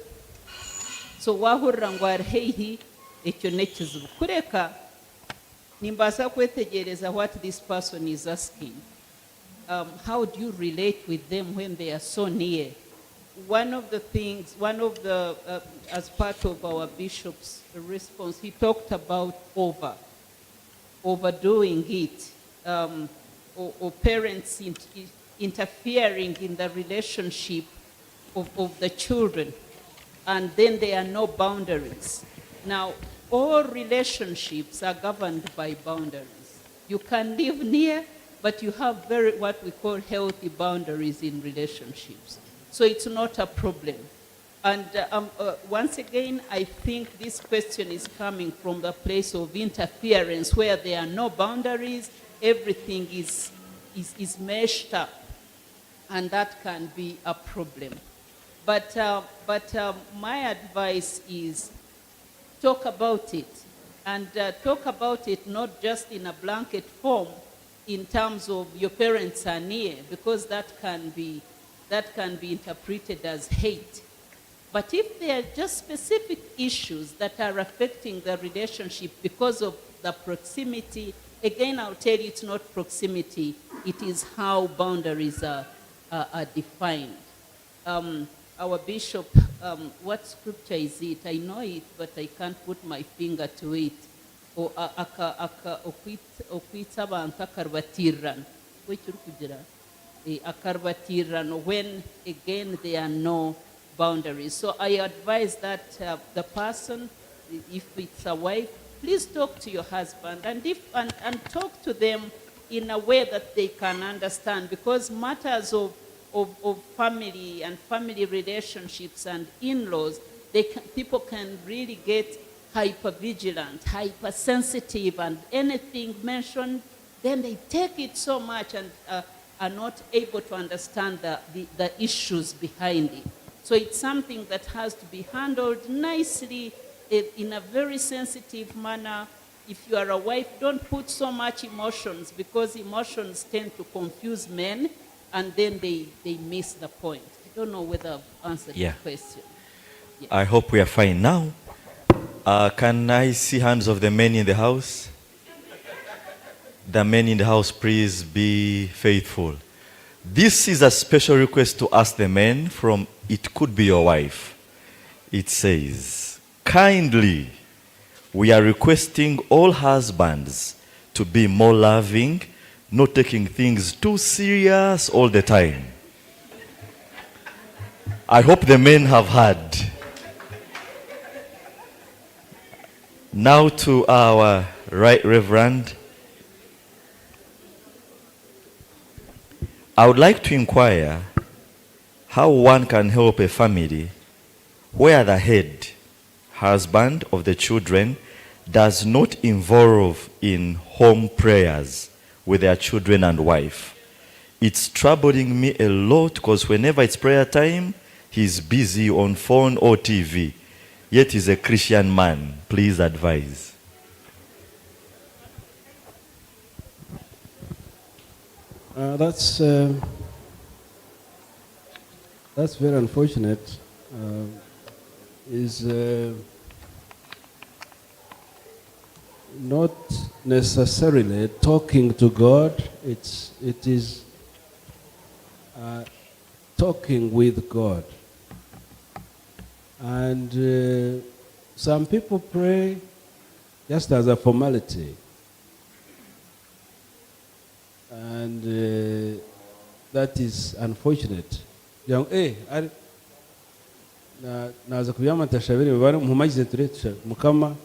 So wahurira ngo ari heihi ekyo nekizibu kureka nimbasa kwetegereza what this person is asking. How do you relate with them when they are so near? One of the as part of our bishop's response, he talked about overdoing it, or parents interfering in the relationship of the children, and then there are no boundaries. Now, all relationships are governed by boundaries. You can live near, but you have what we call healthy boundaries in relationships. So it's not a problem. And once again, I think this question is coming from the place of interference where there are no boundaries, everything is meshed up, and that can be a problem. but my advice is talk about it, and talk about it not just in a blanket form in terms of your parents are near, because that can be interpreted as hate. But if there are just specific issues that are affecting the relationship because of the proximity, again, I'll tell you it's not proximity, it is how boundaries are defined. Our bishop, what scripture is it? I know it, but I can't put my finger to it. Okwita abantu akarbatirana. Akarbatirana, when again there are no boundaries. So I advise that the person, if it's a wife, please talk to your husband and talk to them in a way that they can understand, because matters of family and family relationships and in-laws, people can really get hyper-vigilant, hypersensitive, and anything mentioned, then they take it so much and are not able to understand the issues behind it. So it's something that has to be handled nicely in a very sensitive manner. If you are a wife, don't put so much emotions, because emotions tend to confuse men, and then they miss the point. I don't know whether I've answered the question. Yeah. I hope we are fine now. Can I see hands of the men in the house? The men in the house, please be faithful. This is a special request to ask the men from, it could be your wife. It says, kindly, we are requesting all husbands to be more loving, not taking things too serious all the time. I hope the men have heard. Now to our Right Reverend. I would like to inquire how one can help a family where the head husband of the children does not involve in home prayers with their children and wife. It's troubling me a lot, because whenever it's prayer time, he's busy on phone or TV. Yet he's a Christian man. Please advise. That's very unfortunate. Is not necessarily talking to God. It is talking with God. And some people pray just as a formality. And that is unfortunate. Naza kubyama tashabiri bari mumagize turetse mukama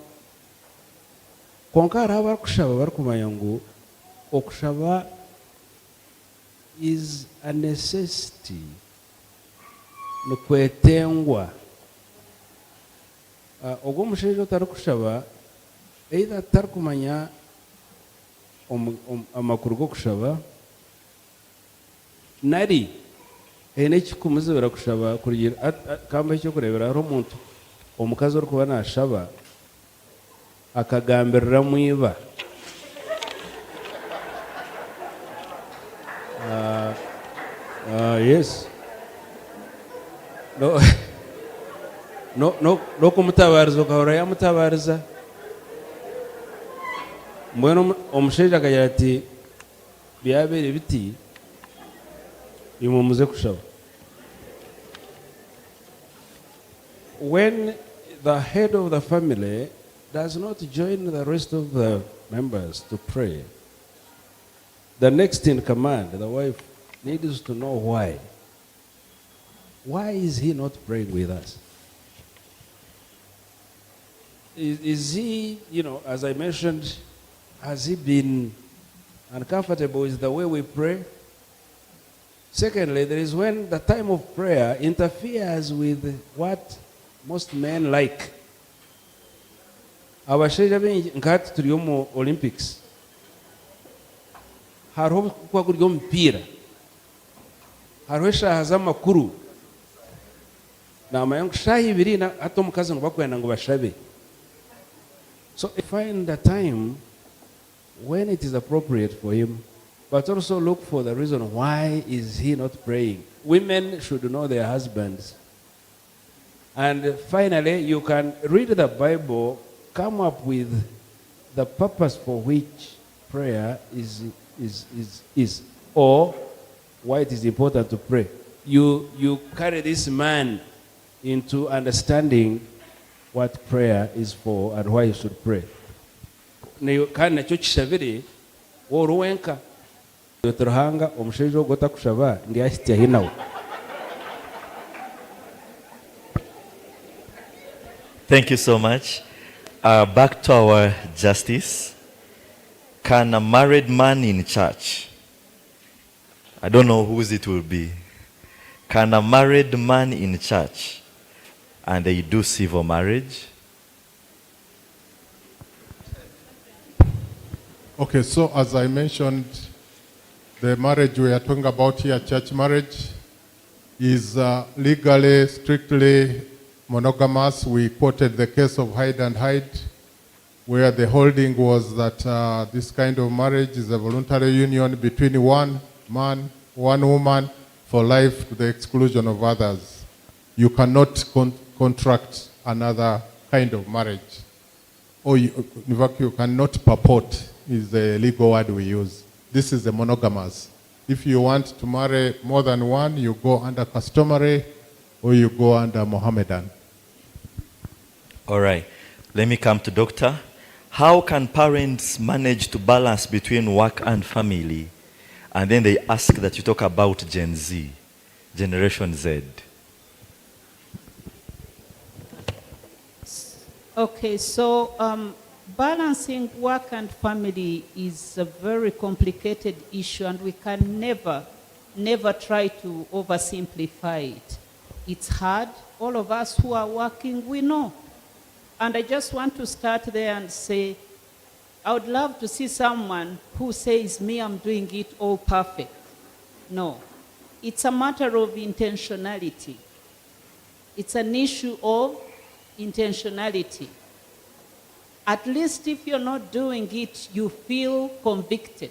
konka hariho abakushaba bari kumanya ngu okushaba is a necessity nukwetengwa. Ogwo omushaija otari kushaba either atari kumanya amakuru g'okushaba nari ene ekikumuzibira kushaba kugira kamba ekyokurebera hariho omuntu omukazi orikuba nashaba akagambirira mwiba yes no kumutabariza okahora yamutabariza mbwenu omushaija akagira ati byabere biti imumuze kushaba. When the head of the family does not join the rest of the members to pray, the next in command, the wife, needs to know why. Why is he not praying with us? Is he, as I mentioned, has he been uncomfortable with the way we pray? Secondly, there is when the time of prayer interferes with what most men like. Abashaija bengi nkati turi mu Olympics. Hariho kuba kuri omupiira. Hariho eshaaha z'amakuru. namanya ngu shahi ibiri ate omukazi ngu bakwenda ngu bashabe. So find the time when it is appropriate for him, but also look for the reason why is he not praying. Women should know their husbands. And finally, you can read the Bible, come up with the purpose for which prayer is or why it is important to pray. You carry this man into understanding what prayer is for and why you should pray. Kandi nakyo kishabire woruwenka yotorhanga omushaija ogota kushaba ndi ashitya hinawe. Thank you so much. Back to our justice. Can a married man in church, I don't know whose it will be, can a married man in church and they do civil marriage? Okay, so as I mentioned, the marriage we are talking about here, church marriage, is legally, strictly monogamous. We quoted the case of Hide and Hide, where the holding was that this kind of marriage is a voluntary union between one man, one woman, for life to the exclusion of others. You cannot contract another kind of marriage. Or in fact, you cannot purport, is the legal word we use. This is the monogamous. If you want to marry more than one, you go under customary or you go under Mohammedan. All right. Let me come to Doctor. How can parents manage to balance between work and family? And then they ask that you talk about Gen Z, Generation Z. Okay, so balancing work and family is a very complicated issue, and we can never try to oversimplify it. It's hard. All of us who are working, we know. And I just want to start there and say, I would love to see someone who says, me, I'm doing it all perfect. No. It's a matter of intentionality. It's an issue of intentionality. At least if you're not doing it, you feel convicted,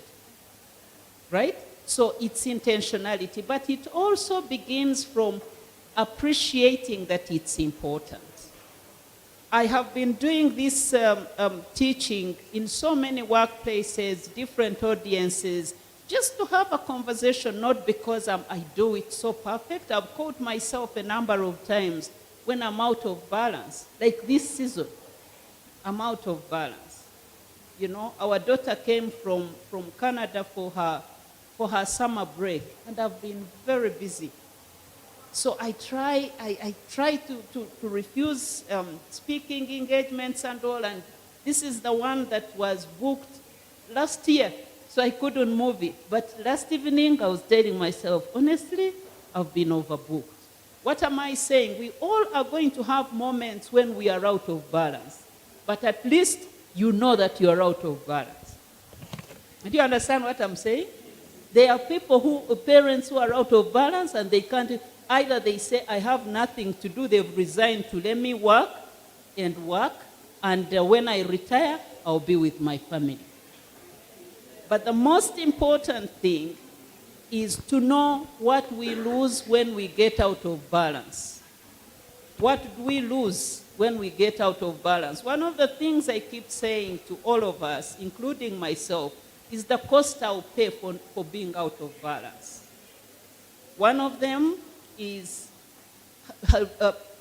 right? So it's intentionality, but it also begins from appreciating that it's important. I have been doing this teaching in so many workplaces, different audiences, just to have a conversation, not because I do it so perfect. I've caught myself a number of times when I'm out of balance, like this season. I'm out of balance. You know, our daughter came from Canada for her summer break, and I've been very busy. So I try to refuse speaking engagements and all, and this is the one that was booked last year, so I couldn't move it. But last evening, I was telling myself, honestly, I've been overbooked. What am I saying? We all are going to have moments when we are out of balance. But at least you know that you are out of balance. Do you understand what I'm saying? There are parents who are out of balance and they can't, either they say, I have nothing to do, they've resigned to let me work, and when I retire, I'll be with my family. But the most important thing is to know what we lose when we get out of balance. What do we lose when we get out of balance? One of the things I keep saying to all of us, including myself, is the cost I'll pay for being out of balance. One of them is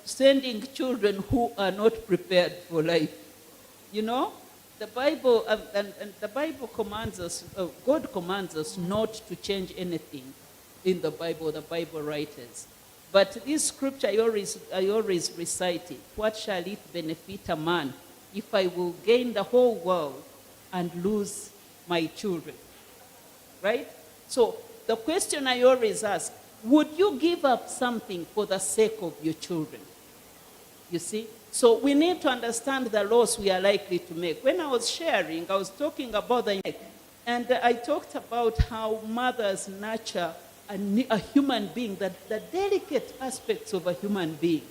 sending children who are not prepared for life. You know, the Bible and the Bible commands us, God commands us not to change anything in the Bible writers. But this scripture I always recite it. What shall it benefit a man if I will gain the whole world and lose my children? Right? So the question I always ask, would you give up something for the sake of your children? You see? So we need to understand the loss we are likely to make. When I was sharing, I was talking about and I talked about how mothers nurture a human being, the delicate aspects of a human being.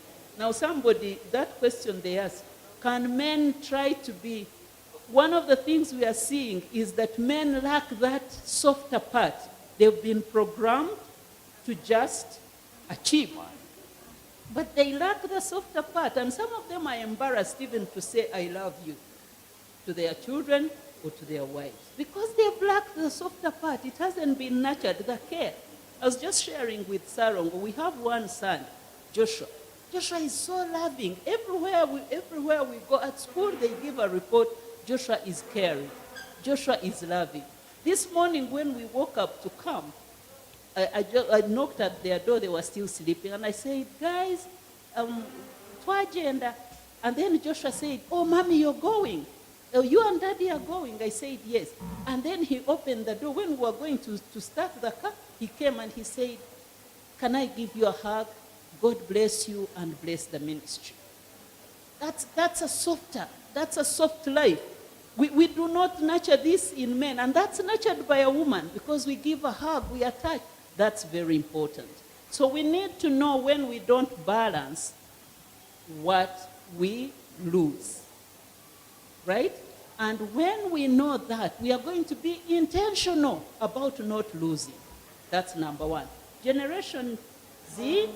Now somebody, that question they asked, can men try to be, one of the things we are seeing is that men lack that softer part. They've been programmed to just achieve. But they lack the softer part, and some of them are embarrassed even to say, I love you, to their children or to their wives, because they've lacked the softer part. It hasn't been nurtured, the care. I was just sharing with Sarong, we have one son, Joshua. Joshua is so loving. Everywhere we go at school, they give a report, Joshua is caring. Joshua is loving. This morning when we woke up to come, I knocked at their door, they were still sleeping, and I said, guys, to agenda. And then Joshua said, oh, mommy, you're going. Oh, you and daddy are going. I said, yes. And then he opened the door. When we were going to start the car, he came and he said, can I give you a hug? God bless you and bless the ministry. That's a soft life. We do not nurture this in men, and that's nurtured by a woman because we give a hug, we attach. That's very important. So we need to know when we don't balance what we lose, right? And when we know that, we are going to be intentional about not losing. That's number one. Generation Z,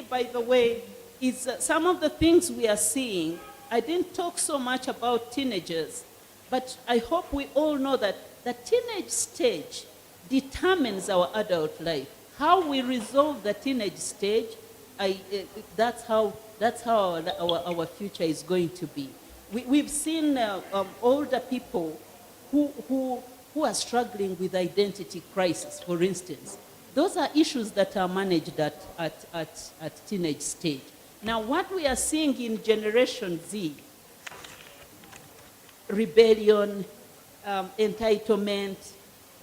by the way, is some of the things we are seeing. I didn't talk so much about teenagers, but I hope we all know that the teenage stage determines our adult life. How we resolve the teenage stage, that's how our future is going to be. We've seen older people who are struggling with identity crisis, for instance. Those are issues that are managed at teenage stage. Now, what we are seeing in Generation Z, rebellion, entitlement,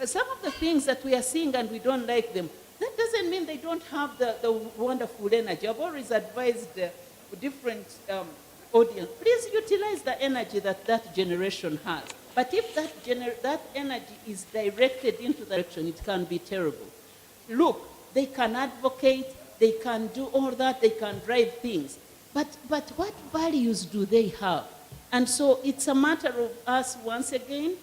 some of the things that we are seeing and we don't like them, that doesn't mean they don't have the wonderful energy. I've always advised different audience, please utilize the energy that generation has. But if that energy is directed into the direction, it can be terrible. Look, they can advocate, they can do all that, they can drive things. But what values do they have? And so it's a matter of us, once again,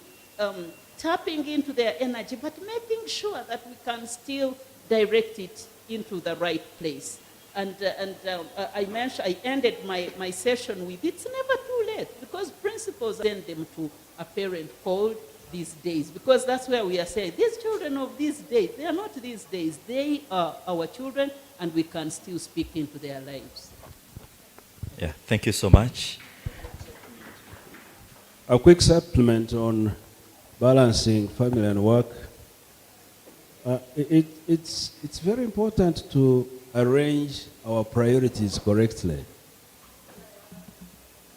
tapping into their energy, but making sure that we can still direct it into the right place. And I ended my session with, it's never too late, because principals send them to a parent called these days, because that's where we are saying, these children of these days, they are not these days, they are our children, and we can still speak into their lives. Yeah, thank you so much. A quick supplement on balancing family and work. It's very important to arrange our priorities correctly.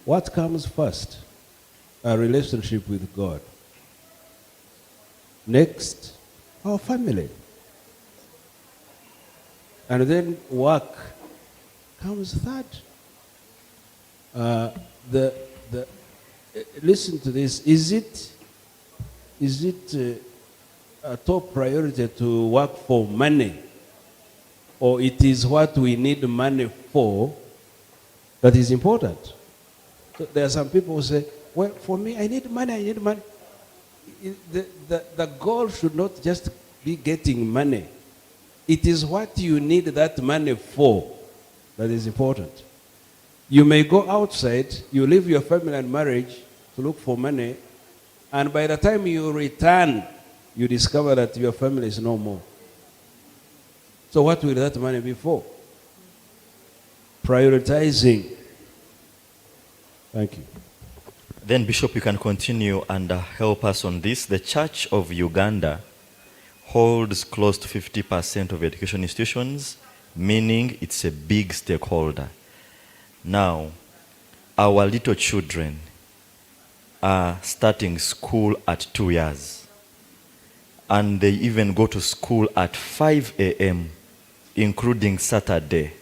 What comes first? Our relationship with God. Next, our family. And then work comes third. Listen to this. Is it a top priority to work for money, or it is what we need money for that is important? So there are some people who say, well, for me, I need money. The goal should not just be getting money. It is what you need that money for that is important. You may go outside, you leave your family and marriage to look for money, and by the time you return, you discover that your family is no more. So what will that money be for? Prioritizing. Thank you. Then, Bishop, you can continue and help us on this. The Church of Uganda holds close to 50% of education institutions, meaning it's a big stakeholder. Now, our little children are starting school at 2 years. And they even go to school at 5 a.m., including Saturday.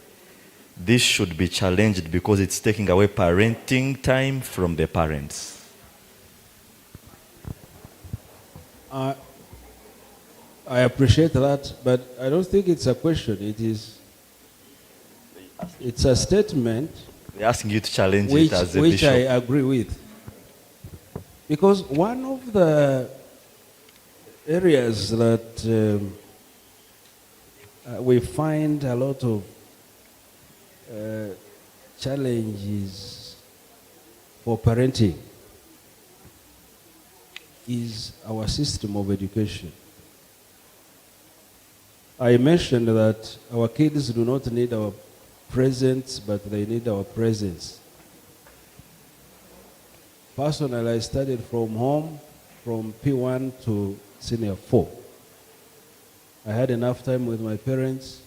This should be challenged because it's taking away parenting time from the parents. I appreciate that, but I don't think it's a question. It is It's a statement We're asking you to challenge which, it as a which I bishop. agree with. Because one of the areas that we find a lot of challenges for parenting is our system of education. I mentioned that our kids do not need our presence, but they need our presence. Personally, I studied from home, from P1 to senior 4. I had enough time with my parents.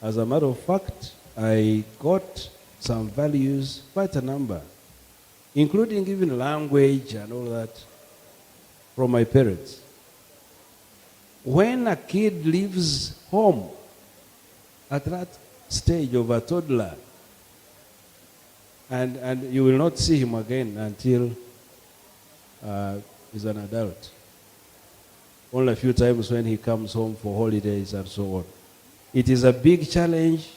As a matter of fact, I got some values, quite a number, including even language and all that, from my parents. When a kid leaves home at that stage of a toddler, and you will not see him again until he's an adult. Only a few times when he comes home for holidays and so on. It is a big challenge,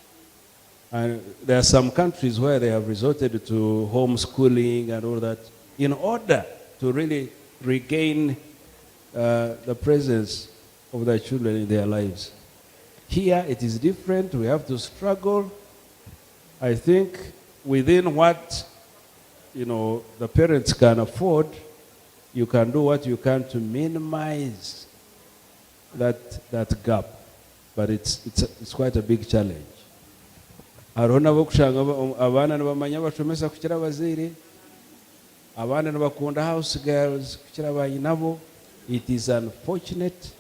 and there are some countries where they have resorted to homeschooling and all that in order to really regain the presence of their children in their lives. Here it is different. We have to struggle. I think within what the parents can afford, you can do what you can to minimize that gap. But it's quite a big challenge. Hariho nabo kushanga abana nibamanya bashomesa kukira abazaire, abana nibakunda house girls kukira bayinabo. It is unfortunate.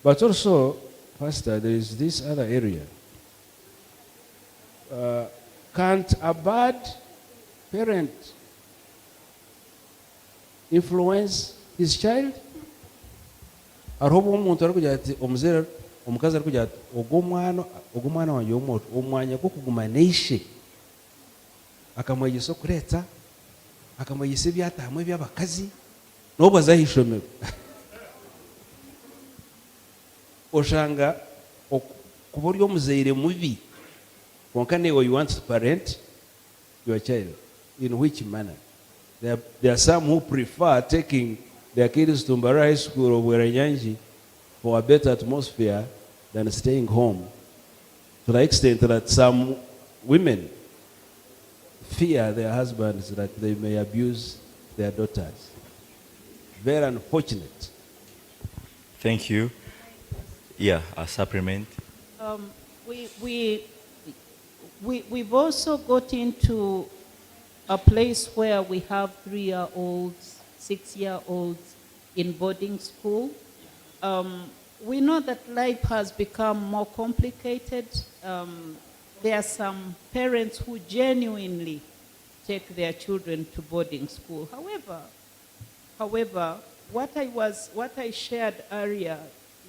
But also, Pastor, there is this other area. Can't a bad parent influence his child? Hariho omuntu arikugira ati omuzaire omukazi arikugira ati ogwo omwana wanjye omwanya gw'okuguma neishe akamwegyesa okureeta akamwegyesa ebyatahamu eby'abakazi n'obwo azaho ishomero. Oshanga kuba ori omuzaire mubi konka newe you want to parent your child. In which manner? There are some who prefer taking their kids to Mbara High School or Bweranyanji for a better atmosphere than staying home, to the extent that some women fear their husbands that they may abuse their daughters. Very unfortunate. Thank you. Yeah, a supplement. We've also got into a place where we have 3-year-olds, 6-year-olds in boarding school. We know that life has become more complicated. There are some parents who genuinely take their children to boarding school. However, what I shared earlier,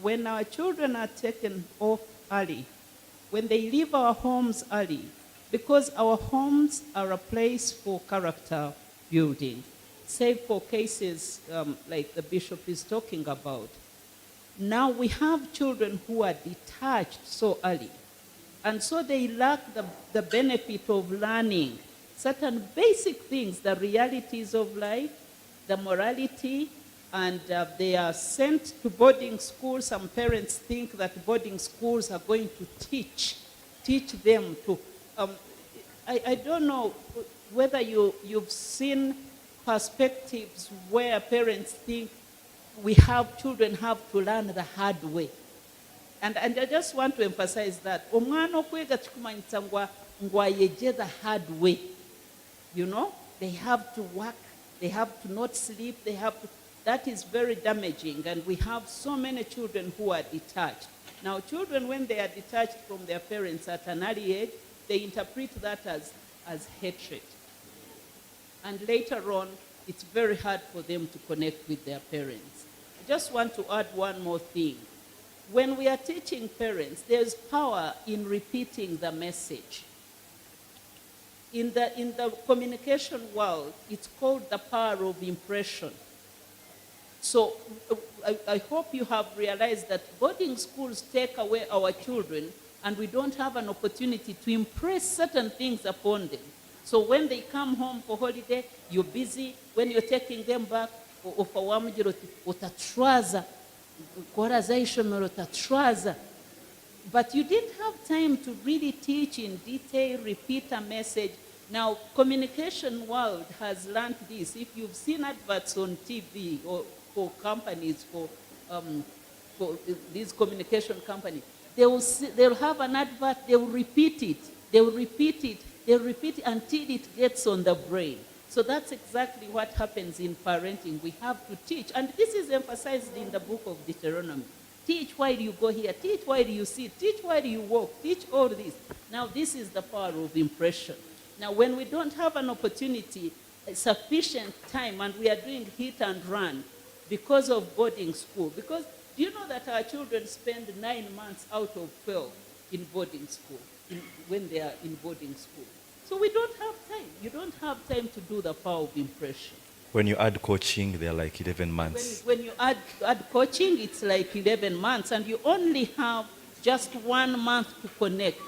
when our children are taken off early, when they leave our homes early, because our homes are a place for character building, save for cases like the bishop is talking about. Now we have children who are detached so early, and so they lack the benefit of learning certain basic things, the realities of life, the morality, and they are sent to boarding schools. Some parents think that boarding schools are going to teach them to. I don't know whether you've seen perspectives where parents think children have to learn the hard way. And I just want to emphasize that omwana okwega kikumanyisa ngwayeje the hard way. You know, they have to work, they have to not sleep, that is very damaging, and we have so many children who are detached. Now, children, when they are detached from their parents at an early age, they interpret that as hatred. And later on, it's very hard for them to connect with their parents. I just want to add one more thing. When we are teaching parents, there's power in repeating the message. In the communication world, it's called the power of impression. So I hope you have realized that boarding schools take away our children and we don't have an opportunity to impress certain things upon them. So when they come home for holiday, you're busy. When you're taking them back, utatwaza, but you didn't have time to really teach in detail, repeat a message. Now, communication world has learned this. If you've seen adverts on TV or for companies, for these communication companies, they'll have an advert, they'll repeat it until it gets on the brain. So that's exactly what happens in parenting. We have to teach. And this is emphasized in the book of Deuteronomy. Teach while you go here. Teach while you sit. Teach while you walk. Teach all this. Now, this is the power of impression. Now, when we don't have an opportunity, sufficient time, and we are doing hit and run because of boarding school, because do you know that our children spend 9 months out of 12 in boarding school, when they are in boarding school? So we don't have time. You don't have time to do the power of impression. When you add coaching, they're like 11 months. When you add coaching, it's like 11 months, and you only have just 1 month to connect.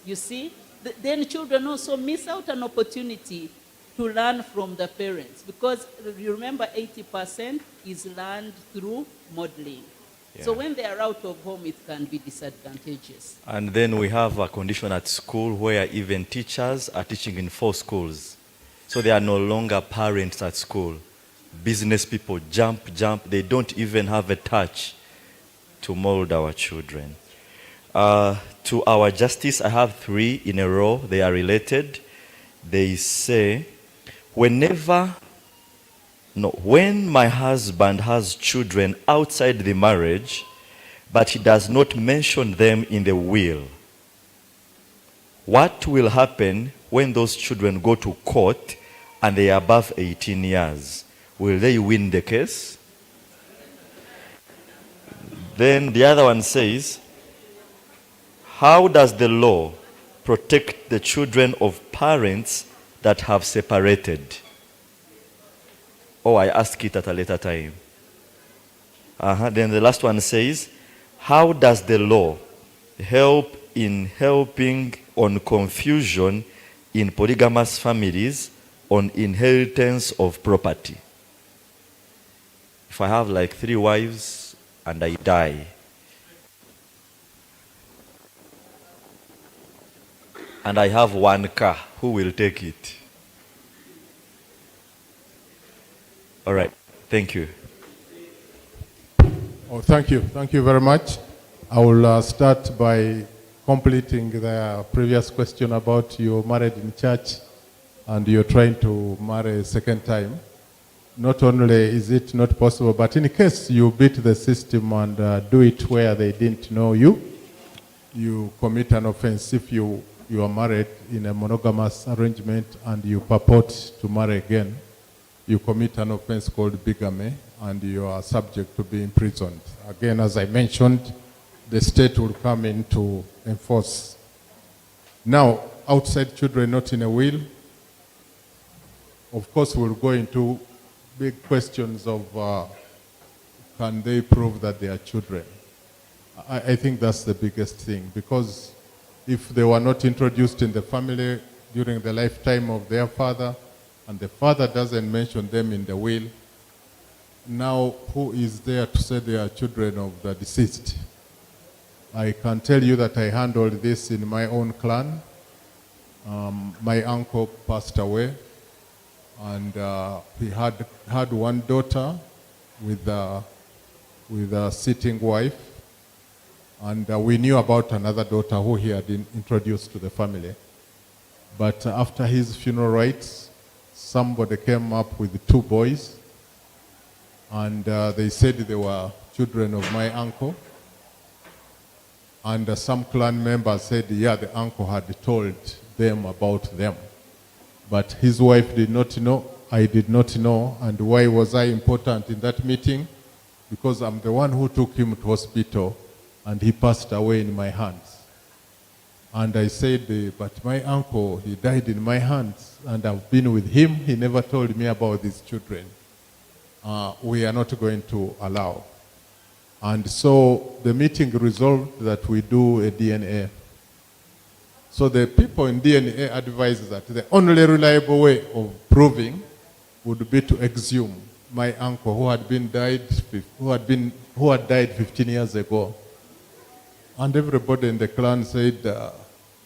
You see? Then children also miss out an opportunity to learn from the parents, because you remember 80% is learned through modeling. Yeah. So when they are out of home, it can be disadvantageous. And then we have a condition at school where even teachers are teaching in 4 schools. So they are no longer parents at school. Business people jump. They don't even have a touch to mold our children. To our justice, I have 3 in a row. They are related. They say, when my husband has children outside the marriage, but he does not mention them in the will, what will happen when those children go to court and they are above 18 years? Will they win the case? Then the other one says, how does the law protect the children of parents that have separated? Oh, I ask it at a later time. Then the last one says, how does the law help in helping on confusion in polygamous families on inheritance of property? If I have like 3 wives and I die, and I have 1 car, who will take it? All right, thank you. Oh, thank you. Thank you very much. I will start by completing the previous question about you married in church and you're trying to marry a second time. Not only is it not possible, but in case you beat the system and do it where they didn't know you, you commit an offense. If you are married in a monogamous arrangement and you purport to marry again, you commit an offense called bigamy, and you are subject to be imprisoned. Again, as I mentioned, the state will come in to enforce. Now, outside children not in a will, of course we'll go into big questions of can they prove that they are children? I think that's the biggest thing, because if they were not introduced in the family during the lifetime of their father, and the father doesn't mention them in the will, now who is there to say they are children of the deceased? I can tell you that I handled this in my own clan. My uncle passed away, and he had 1 daughter with a sitting wife, and we knew about another daughter who he had introduced to the family. But after his funeral rites, somebody came up with 2 boys, and they said they were children of my uncle. And some clan members said, yeah, the uncle had told them about them. But his wife did not know, I did not know. And why was I important in that meeting? Because I'm the one who took him to hospital, and he passed away in my hands. And I said, but my uncle, he died in my hands, and I've been with him. He never told me about these children. We are not going to allow. And so the meeting resolved that we do a DNA So the people in DNA advise that the only reliable way of proving would be to exhume my uncle who had died 15 years ago. And everybody in the clan said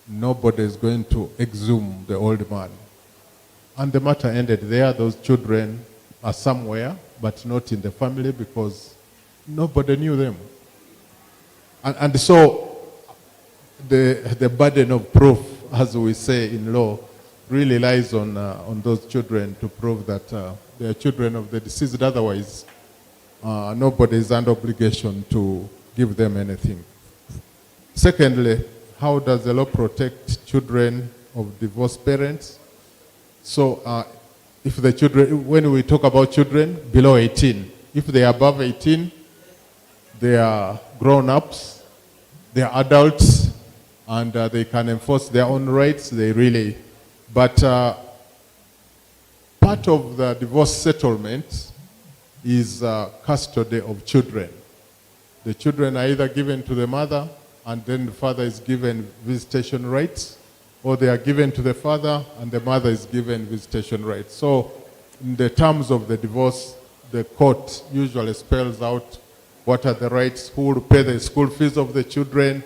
nobody is going to exhume the old man. And the matter ended there. Those children are somewhere, but not in the family because nobody knew them. And so the burden of proof, as we say in law, really lies on those children to prove that they are children of the deceased. Otherwise, nobody is under obligation to give them anything. Secondly, how does the law protect children of divorced parents? So if the children, when we talk about children below 18, if they are above 18, they are grown-ups, they are adults, and they can enforce their own rights. But part of the divorce settlement is custody of children. The children are either given to the mother, and then the father is given visitation rights, or they are given to the father, and the mother is given visitation rights. So in the terms of the divorce, the court usually spells out what are the rights, who will pay the school fees of the children,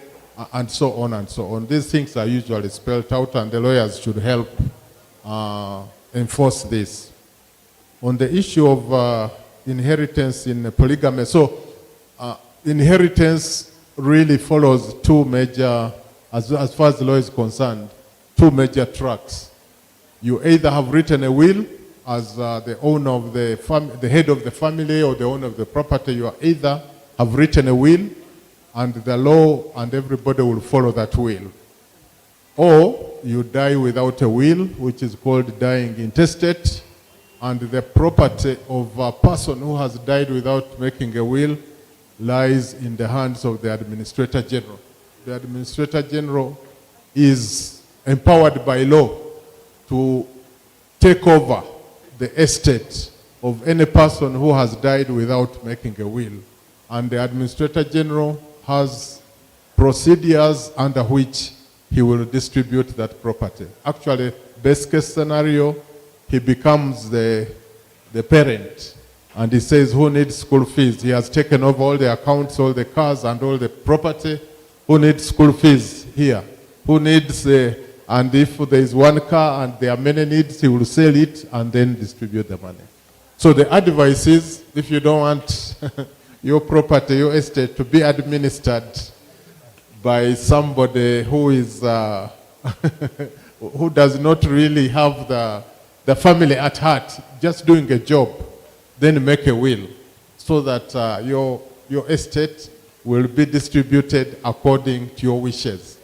and so on and so on. These things are usually spelled out, and the lawyers should help enforce this. On the issue of inheritance in polygamy, so inheritance really follows two major, as far as the law is concerned, two major tracks. You either have written a will as the owner of the head of the family or the owner of the property. You are either have written a will, and the law and everybody will follow that will. Or you die without a will, which is called dying intestate, and the property of a person who has died without making a will lies in the hands of the Administrator General. The Administrator General is empowered by law to take over the estate of any person who has died without making a will. And the Administrator General has procedures under which he will distribute that property. Actually, best case scenario, he becomes the parent, and he says who needs school fees. He has taken over all the accounts, all the cars, and all the property. Who needs school fees here? Who needs, and if there is one car and there are many needs, he will sell it and then distribute the money. So the advice is, if you don't want your property, your estate to be administered by somebody who is, who does not really have the family at heart, just doing a job, then make a will so that your estate will be distributed according to your wishes.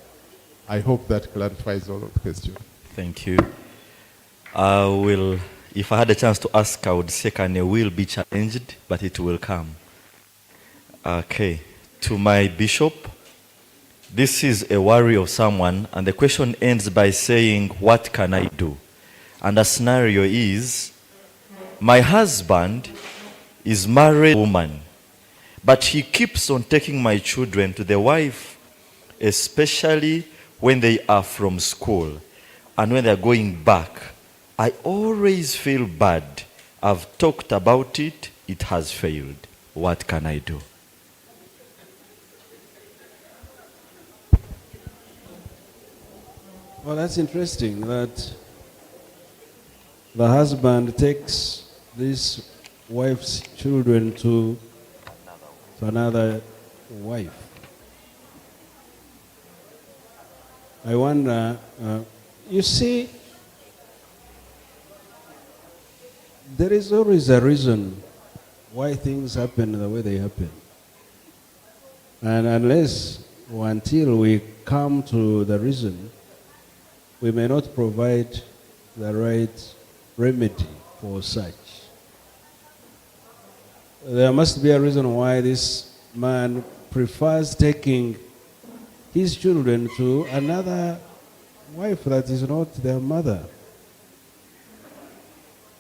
I hope that clarifies all of the questions. Thank you. I will, if I had a chance to ask, I would say, can a will be challenged? But it will come. Okay. To my bishop, this is a worry of someone, and the question ends by saying, what can I do? And the scenario is, my husband is married woman, but he keeps on taking my children to the wife, especially when they are from school and when they are going back. I always feel bad. I've talked about it. It has failed. What can I do? Well, that's interesting that the husband takes this wife's children to another wife. I wonder, you see, there is always a reason why things happen the way they happen. And unless or until we come to the reason, we may not provide the right remedy for such. There must be a reason why this man prefers taking his children to another wife that is not their mother.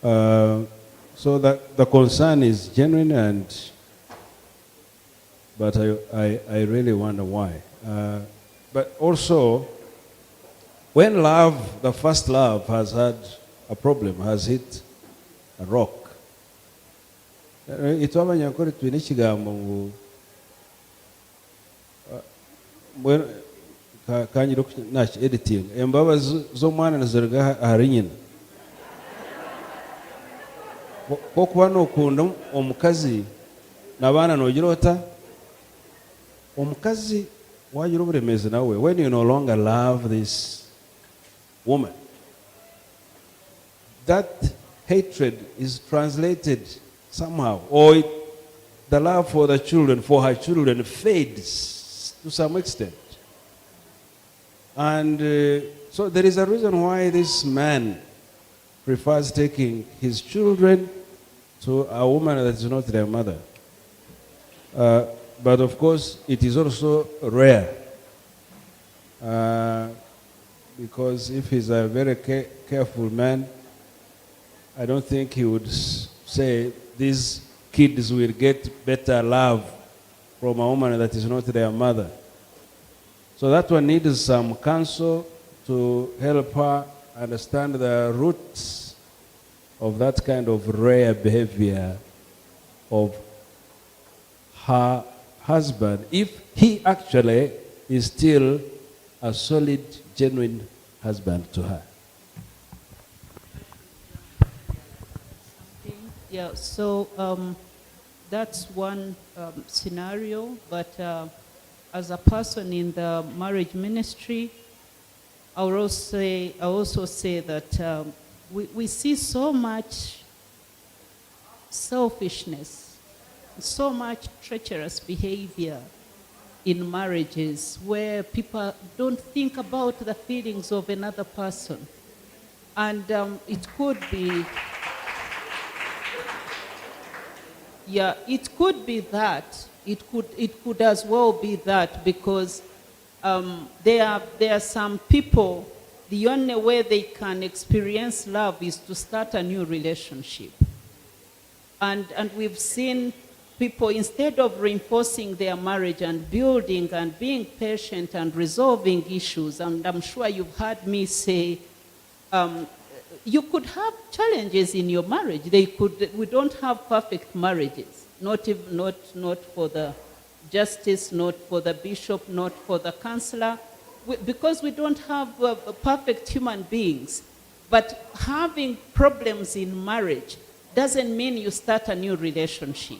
So that the concern is genuine, but I really wonder why. But also, When love, the first love, has had a problem, has hit a rock, itwabanyakuri twine ekigambo ngu kanyira naki editing embabazi z'omwana niziruga ahari nyina kokuba nokunda omukazi n'abaana nogira ota omukazi wagira oburemezi nawe when you no longer love this woman, that hatred is translated somehow, or the love for the children, for her children, fades to some extent. And so there is a reason why this man prefers taking his children to a woman that is not their mother. But of course, it is also rare. Because if he's a very careful man, I don't think he would say these kids will get better love from a woman that is not their mother. So that one needs some counsel to help her understand the roots of that kind of rare behavior of her husband, if he actually is still a solid, genuine husband to her. Yeah, so that's one scenario, but as a person in the marriage ministry, I also say that we see so much selfishness, so much treacherous behavior in marriages where people don't think about the feelings of another person. And it could be, yeah, it could be that. It could as well be that, because there are some people, the only way they can experience love is to start a new relationship. And we've seen people, instead of reinforcing their marriage and building and being patient and resolving issues, and I'm sure you've heard me say, you could have challenges in your marriage. We don't have perfect marriages, not for the justice, not for the bishop, not for the counselor, because we don't have perfect human beings. But having problems in marriage doesn't mean you start a new relationship.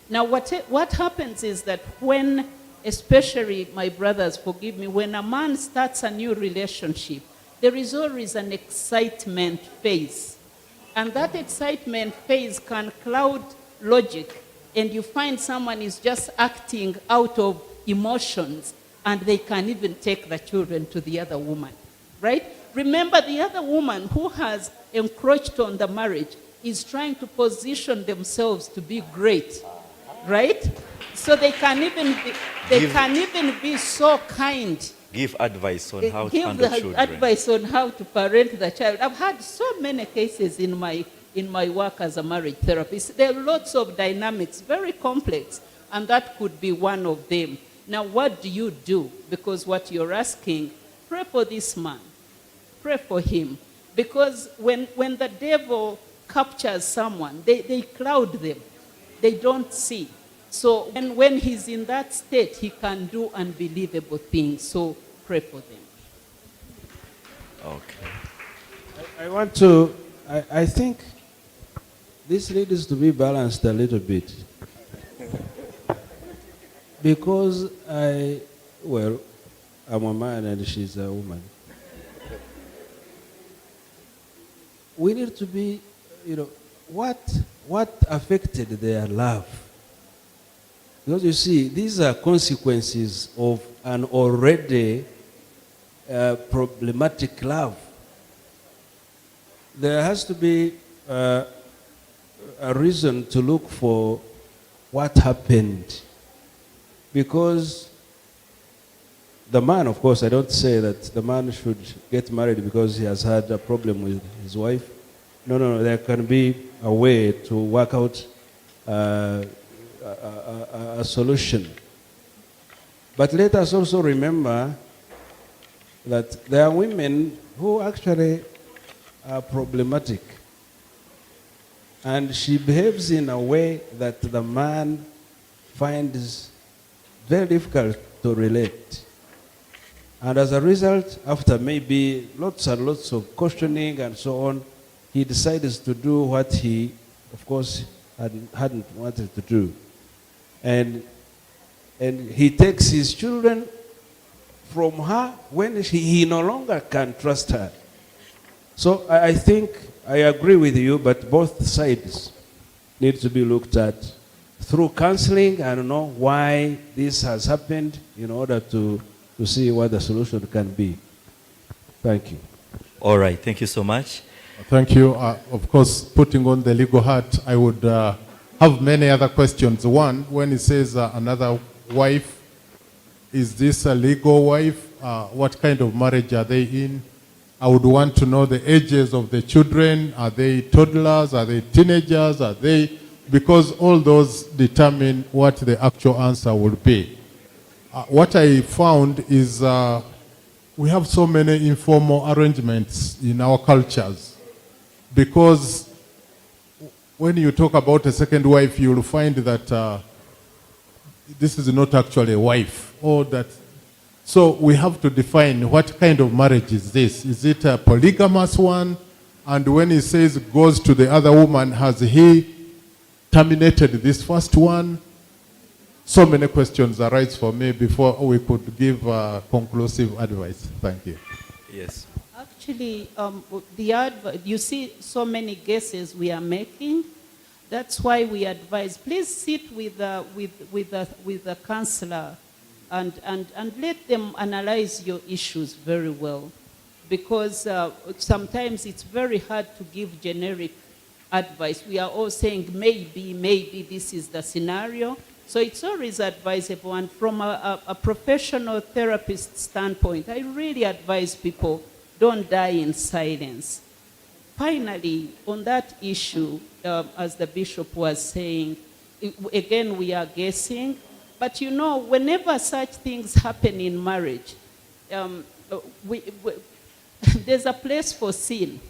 Now, what happens is that when, especially my brothers, forgive me, when a man starts a new relationship, there is always an excitement phase. And that excitement phase can cloud logic, and you find someone is just acting out of emotions, and they can even take the children to the other woman, right? Remember, the other woman who has encroached on the marriage is trying to position themselves to be great, right? So they can even be so kind. Give advice on how to handle children. Give advice on how to parent the child. I've had so many cases in my work as a marriage therapist. There are lots of dynamics, very complex, and that could be one of them. Now, what do you do? Because what you're asking, pray for this man. Pray for him. Because when the devil captures someone, they cloud them. They don't see. So when he's in that state, he can do unbelievable things. So pray for them. Okay. I think this needs to be balanced a little bit. Because I'm a man and she's a woman. We need to be, what affected their love? Because you see, these are consequences of an already problematic love. There has to be a reason to look for what happened. Because the man, of course, I don't say that the man should get married because he has had a problem with his wife. No, there can be a way to work out a solution. But let us also remember that there are women who actually are problematic. And she behaves in a way that the man finds very difficult to relate. And as a result, after maybe lots and lots of questioning and so on, he decides to do what he, of course, hadn't wanted to do. And he takes his children from her when he no longer can trust her. So I think I agree with you, but both sides need to be looked at through counseling and know why this has happened in order to see what the solution can be. Thank you. All right, thank you so much. Thank you. Of course, putting on the legal hat, I would have many other questions. One, when it says another wife, is this a legal wife? What kind of marriage are they in? I would want to know the ages of the children. Are they toddlers? Are they teenagers? Are they... Because all those determine what the actual answer would be. What I found is we have so many informal arrangements in our cultures. Because when you talk about a second wife, you'll find that this is not actually a wife. Or that. So we have to define what kind of marriage is this. Is it a polygamous one? And when he says goes to the other woman, has he terminated this first one? So many questions arise for me before we could give conclusive advice. Thank you. Yes. Actually, you see so many guesses we are making. That's why we advise, please sit with the counselor and let them analyze your issues very well. Because sometimes it's very hard to give generic advice. We are all saying maybe this is the scenario. So it's always advisable. And from a professional therapist standpoint, I really advise people, don't die in silence. Finally, on that issue, as the bishop was saying, again, we are guessing. But you know, whenever such things happen in marriage, there's a place for sin.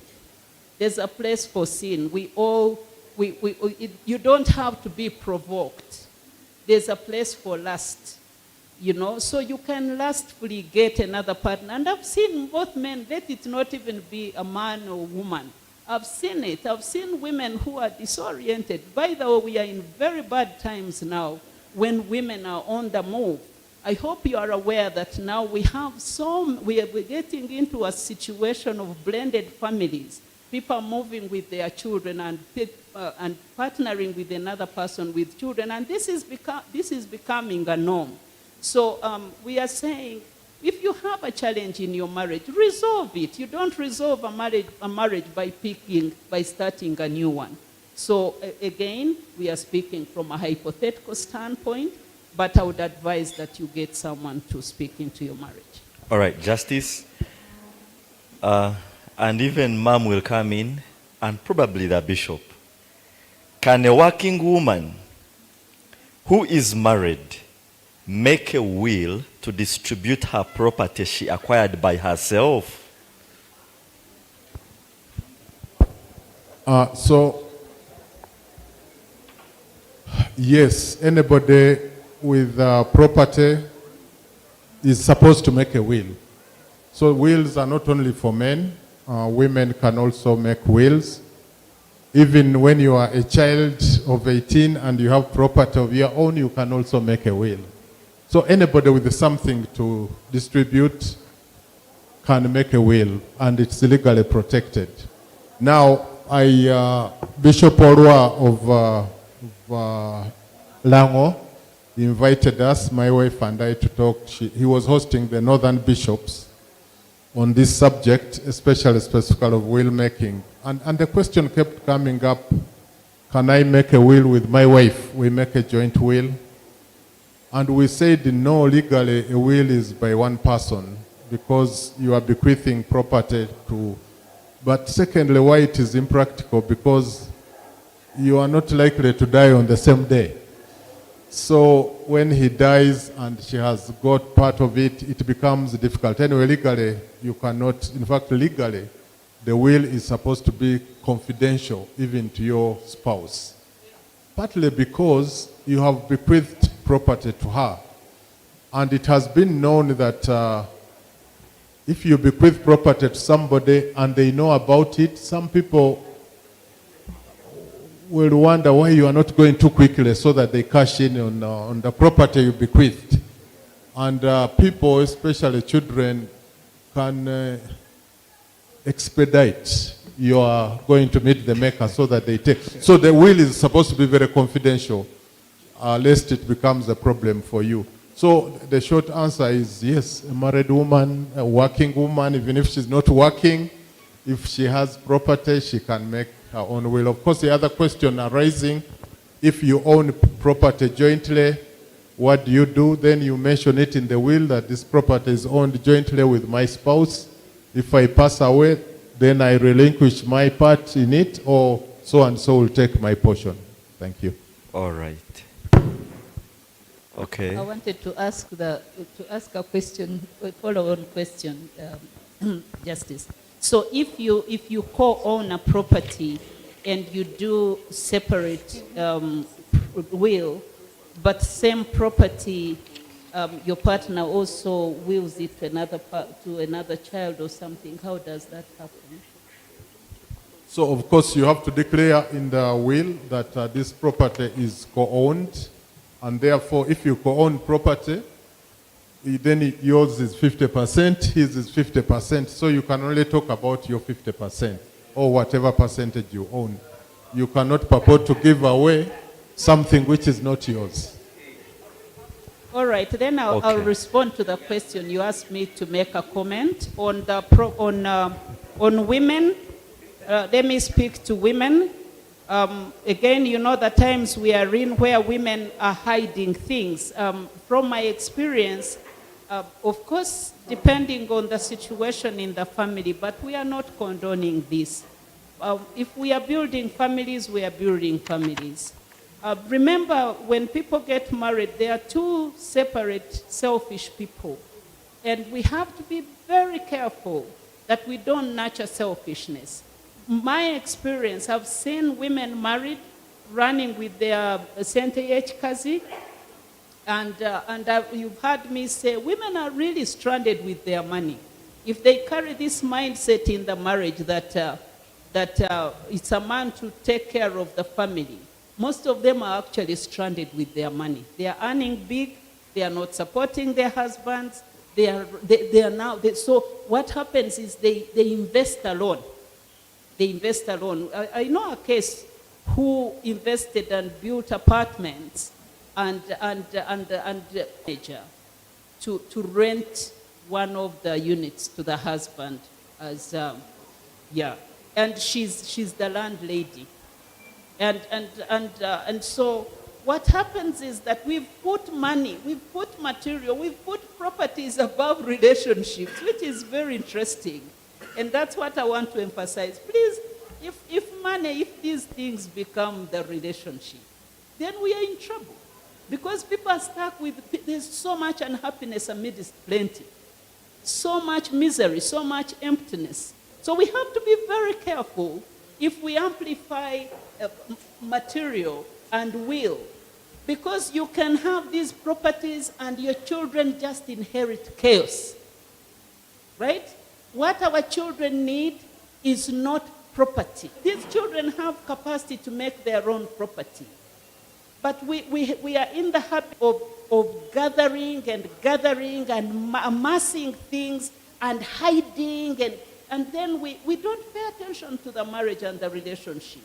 There's a place for sin. You don't have to be provoked. There's a place for lust, you know, so you can lustfully get another partner. And I've seen both men, let it not even be a man or woman. I've seen it. I've seen women who are disoriented. By the way, we are in very bad times now when women are on the move. I hope you are aware that now we're getting into a situation of blended families. People are moving with their children and partnering with another person with children, and this is becoming a norm. So we are saying, if you have a challenge in your marriage, resolve it. You don't resolve a marriage by starting a new one. So again, we are speaking from a hypothetical standpoint, but I would advise that you get someone to speak into your marriage. All right, Justice. And even Mom will come in, and probably the bishop. Can a working woman who is married make a will to distribute her property she acquired by herself? Yes, anybody with property is supposed to make a will. So wills are not only for men, women can also make wills. Even when you are a child of 18 and you have property of your own, you can also make a will. So anybody with something to distribute can make a will, and it's legally protected. Now, Bishop Orwa of Lango invited us, my wife and I, to talk. He was hosting the Northern Bishops on this subject, especially of will making. And the question kept coming up, can I make a will with my wife? We make a joint will. And we said, no, legally a will is by one person because you are bequeathing property to. But secondly, why it is impractical? Because you are not likely to die on the same day. So when he dies and she has got part of it, it becomes difficult. Anyway, legally, you cannot, in fact, legally, the will is supposed to be confidential, even to your spouse. Partly because you have bequeathed property to her. And it has been known that if you bequeath property to somebody and they know about it, some people will wonder why you are not going too quickly so that they cash in on the property you bequeathed. And people, especially children, can expedite your going to meet the maker so that they take. So the will is supposed to be very confidential, lest it becomes a problem for you. So the short answer is yes, a married woman, a working woman, even if she's not working, if she has property, she can make her own will. Of course, the other question arising, if you own property jointly, what do you do? Then you mention it in the will that this property is owned jointly with my spouse. If I pass away, then I relinquish my part in it, or so and so will take my portion. Thank you. All right. Okay. I wanted to ask a question, a follow-on question, Justice. So if you co-own a property and you do separate will, but same property, your partner also wills it to another child or something, how does that happen? So of course you have to declare in the will that this property is co-owned, and therefore if you co-own property, then yours is 50%, his is 50%, so you can only talk about your 50% or whatever percentage you own. You cannot purport to give away something which is not yours. All right, then I'll respond to the question. You asked me to make a comment on on women. Let me speak to women. Again, you know the times we are in where women are hiding things. From my experience, of course, depending on the situation in the family, but we are not condoning this. If we are building families, we are building families. Remember, when people get married, they are two separate, selfish people. And we have to be very careful that we don't nurture selfishness. My experience, I've seen women married, running with their percentage kazi, and you've heard me say, women are really stranded with their money. If they carry this mindset in the marriage that it's a man to take care of the family, most of them are actually stranded with their money. They are earning big, they are not supporting their husbands, so what happens is they invest alone. They invest alone. I know a case who invested and built apartments and to rent one of the units to the husband as and she's the landlady. And so what happens is that we've put money, we've put material, we've put properties above relationships, which is very interesting. And that's what I want to emphasize. Please, if these things become the relationship, then we are in trouble. Because people are stuck with, there's so much unhappiness amidst plenty. So much misery, so much emptiness. So we have to be very careful if we amplify material and will. Because you can have these properties and your children just inherit chaos. Right? What our children need is not property. These children have capacity to make their own property. But we are in the habit of gathering and amassing things and hiding, and then we don't pay attention to the marriage and the relationship.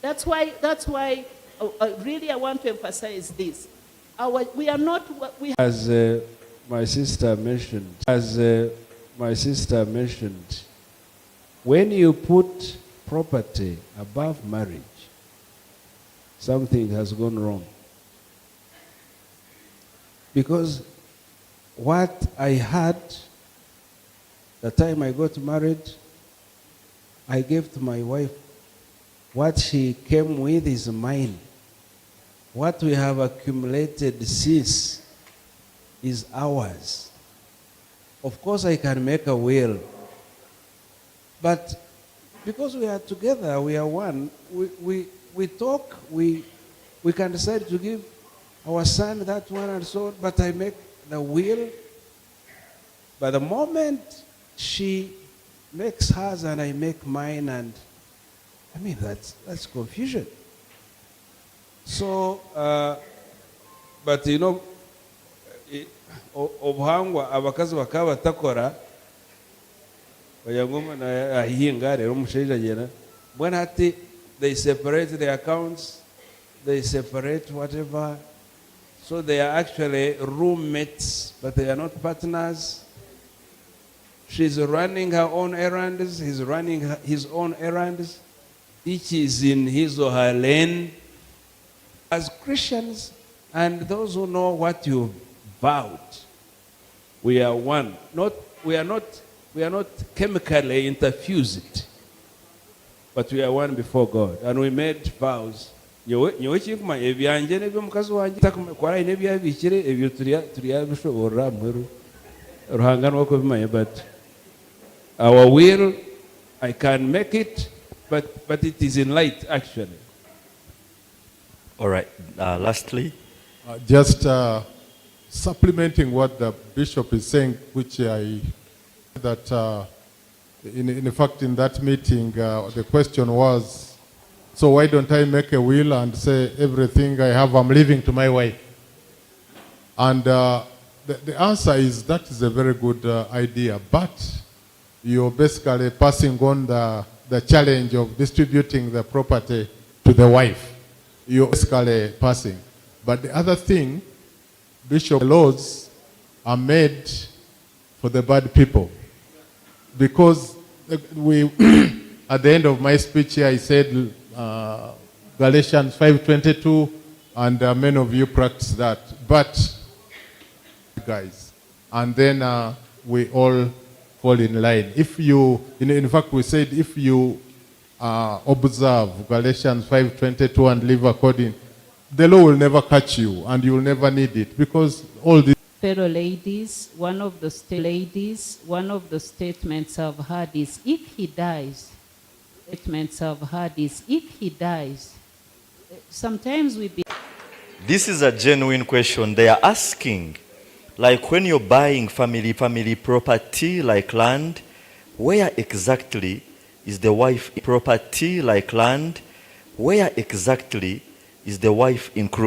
That's why really I want to emphasize this. We are not... As my sister mentioned, when you put property above marriage, something has gone wrong. Because what I had the time I got married, I gave to my wife. What she came with is mine. what we have accumulated since is ours. Of course, I can make a will, but because we are together, we are one, we talk, we can decide to give our son that one and so on, but I make the will. But the moment she makes hers and I make mine, and I mean, that's confusion. So, but you know, obuhangwa abakazi bakaba batakora bayangoma na ahinga rero umushaija agenda bwana ati they separate the accounts, they separate whatever, so they are actually roommates but they are not partners. She's running her own errands, he's running his own errands, each is in his or her lane. As Christians and those who know what you vowed, we are one. We are not chemically interfused, but we are one before God. And we made vows. But our will, I can make it, but it is in light actually. All right. Lastly, Just supplementing what the bishop is saying, which in fact in that meeting the question was, so why don't I make a will and say everything I have I'm leaving to my wife? And the answer is that is a very good idea, but you're basically passing on the challenge of distributing the property to the wife. You're basically passing. But the other thing, Bishop, laws are made for the bad people. Because we, at the end of my speech here, I said Galatians 5:22, and many of you practice that. But, guys, and then we all fall in line. If you, in fact, we said if you observe Galatians 5:22 and live according, the law will never catch you and you will never need it, because all these Fellow ladies, one of the statements I've heard is, if he dies, sometimes we be. this is a genuine question. They are asking, like when you're buying family property like land, where exactly is the wife property like land? Where exactly is the wife included?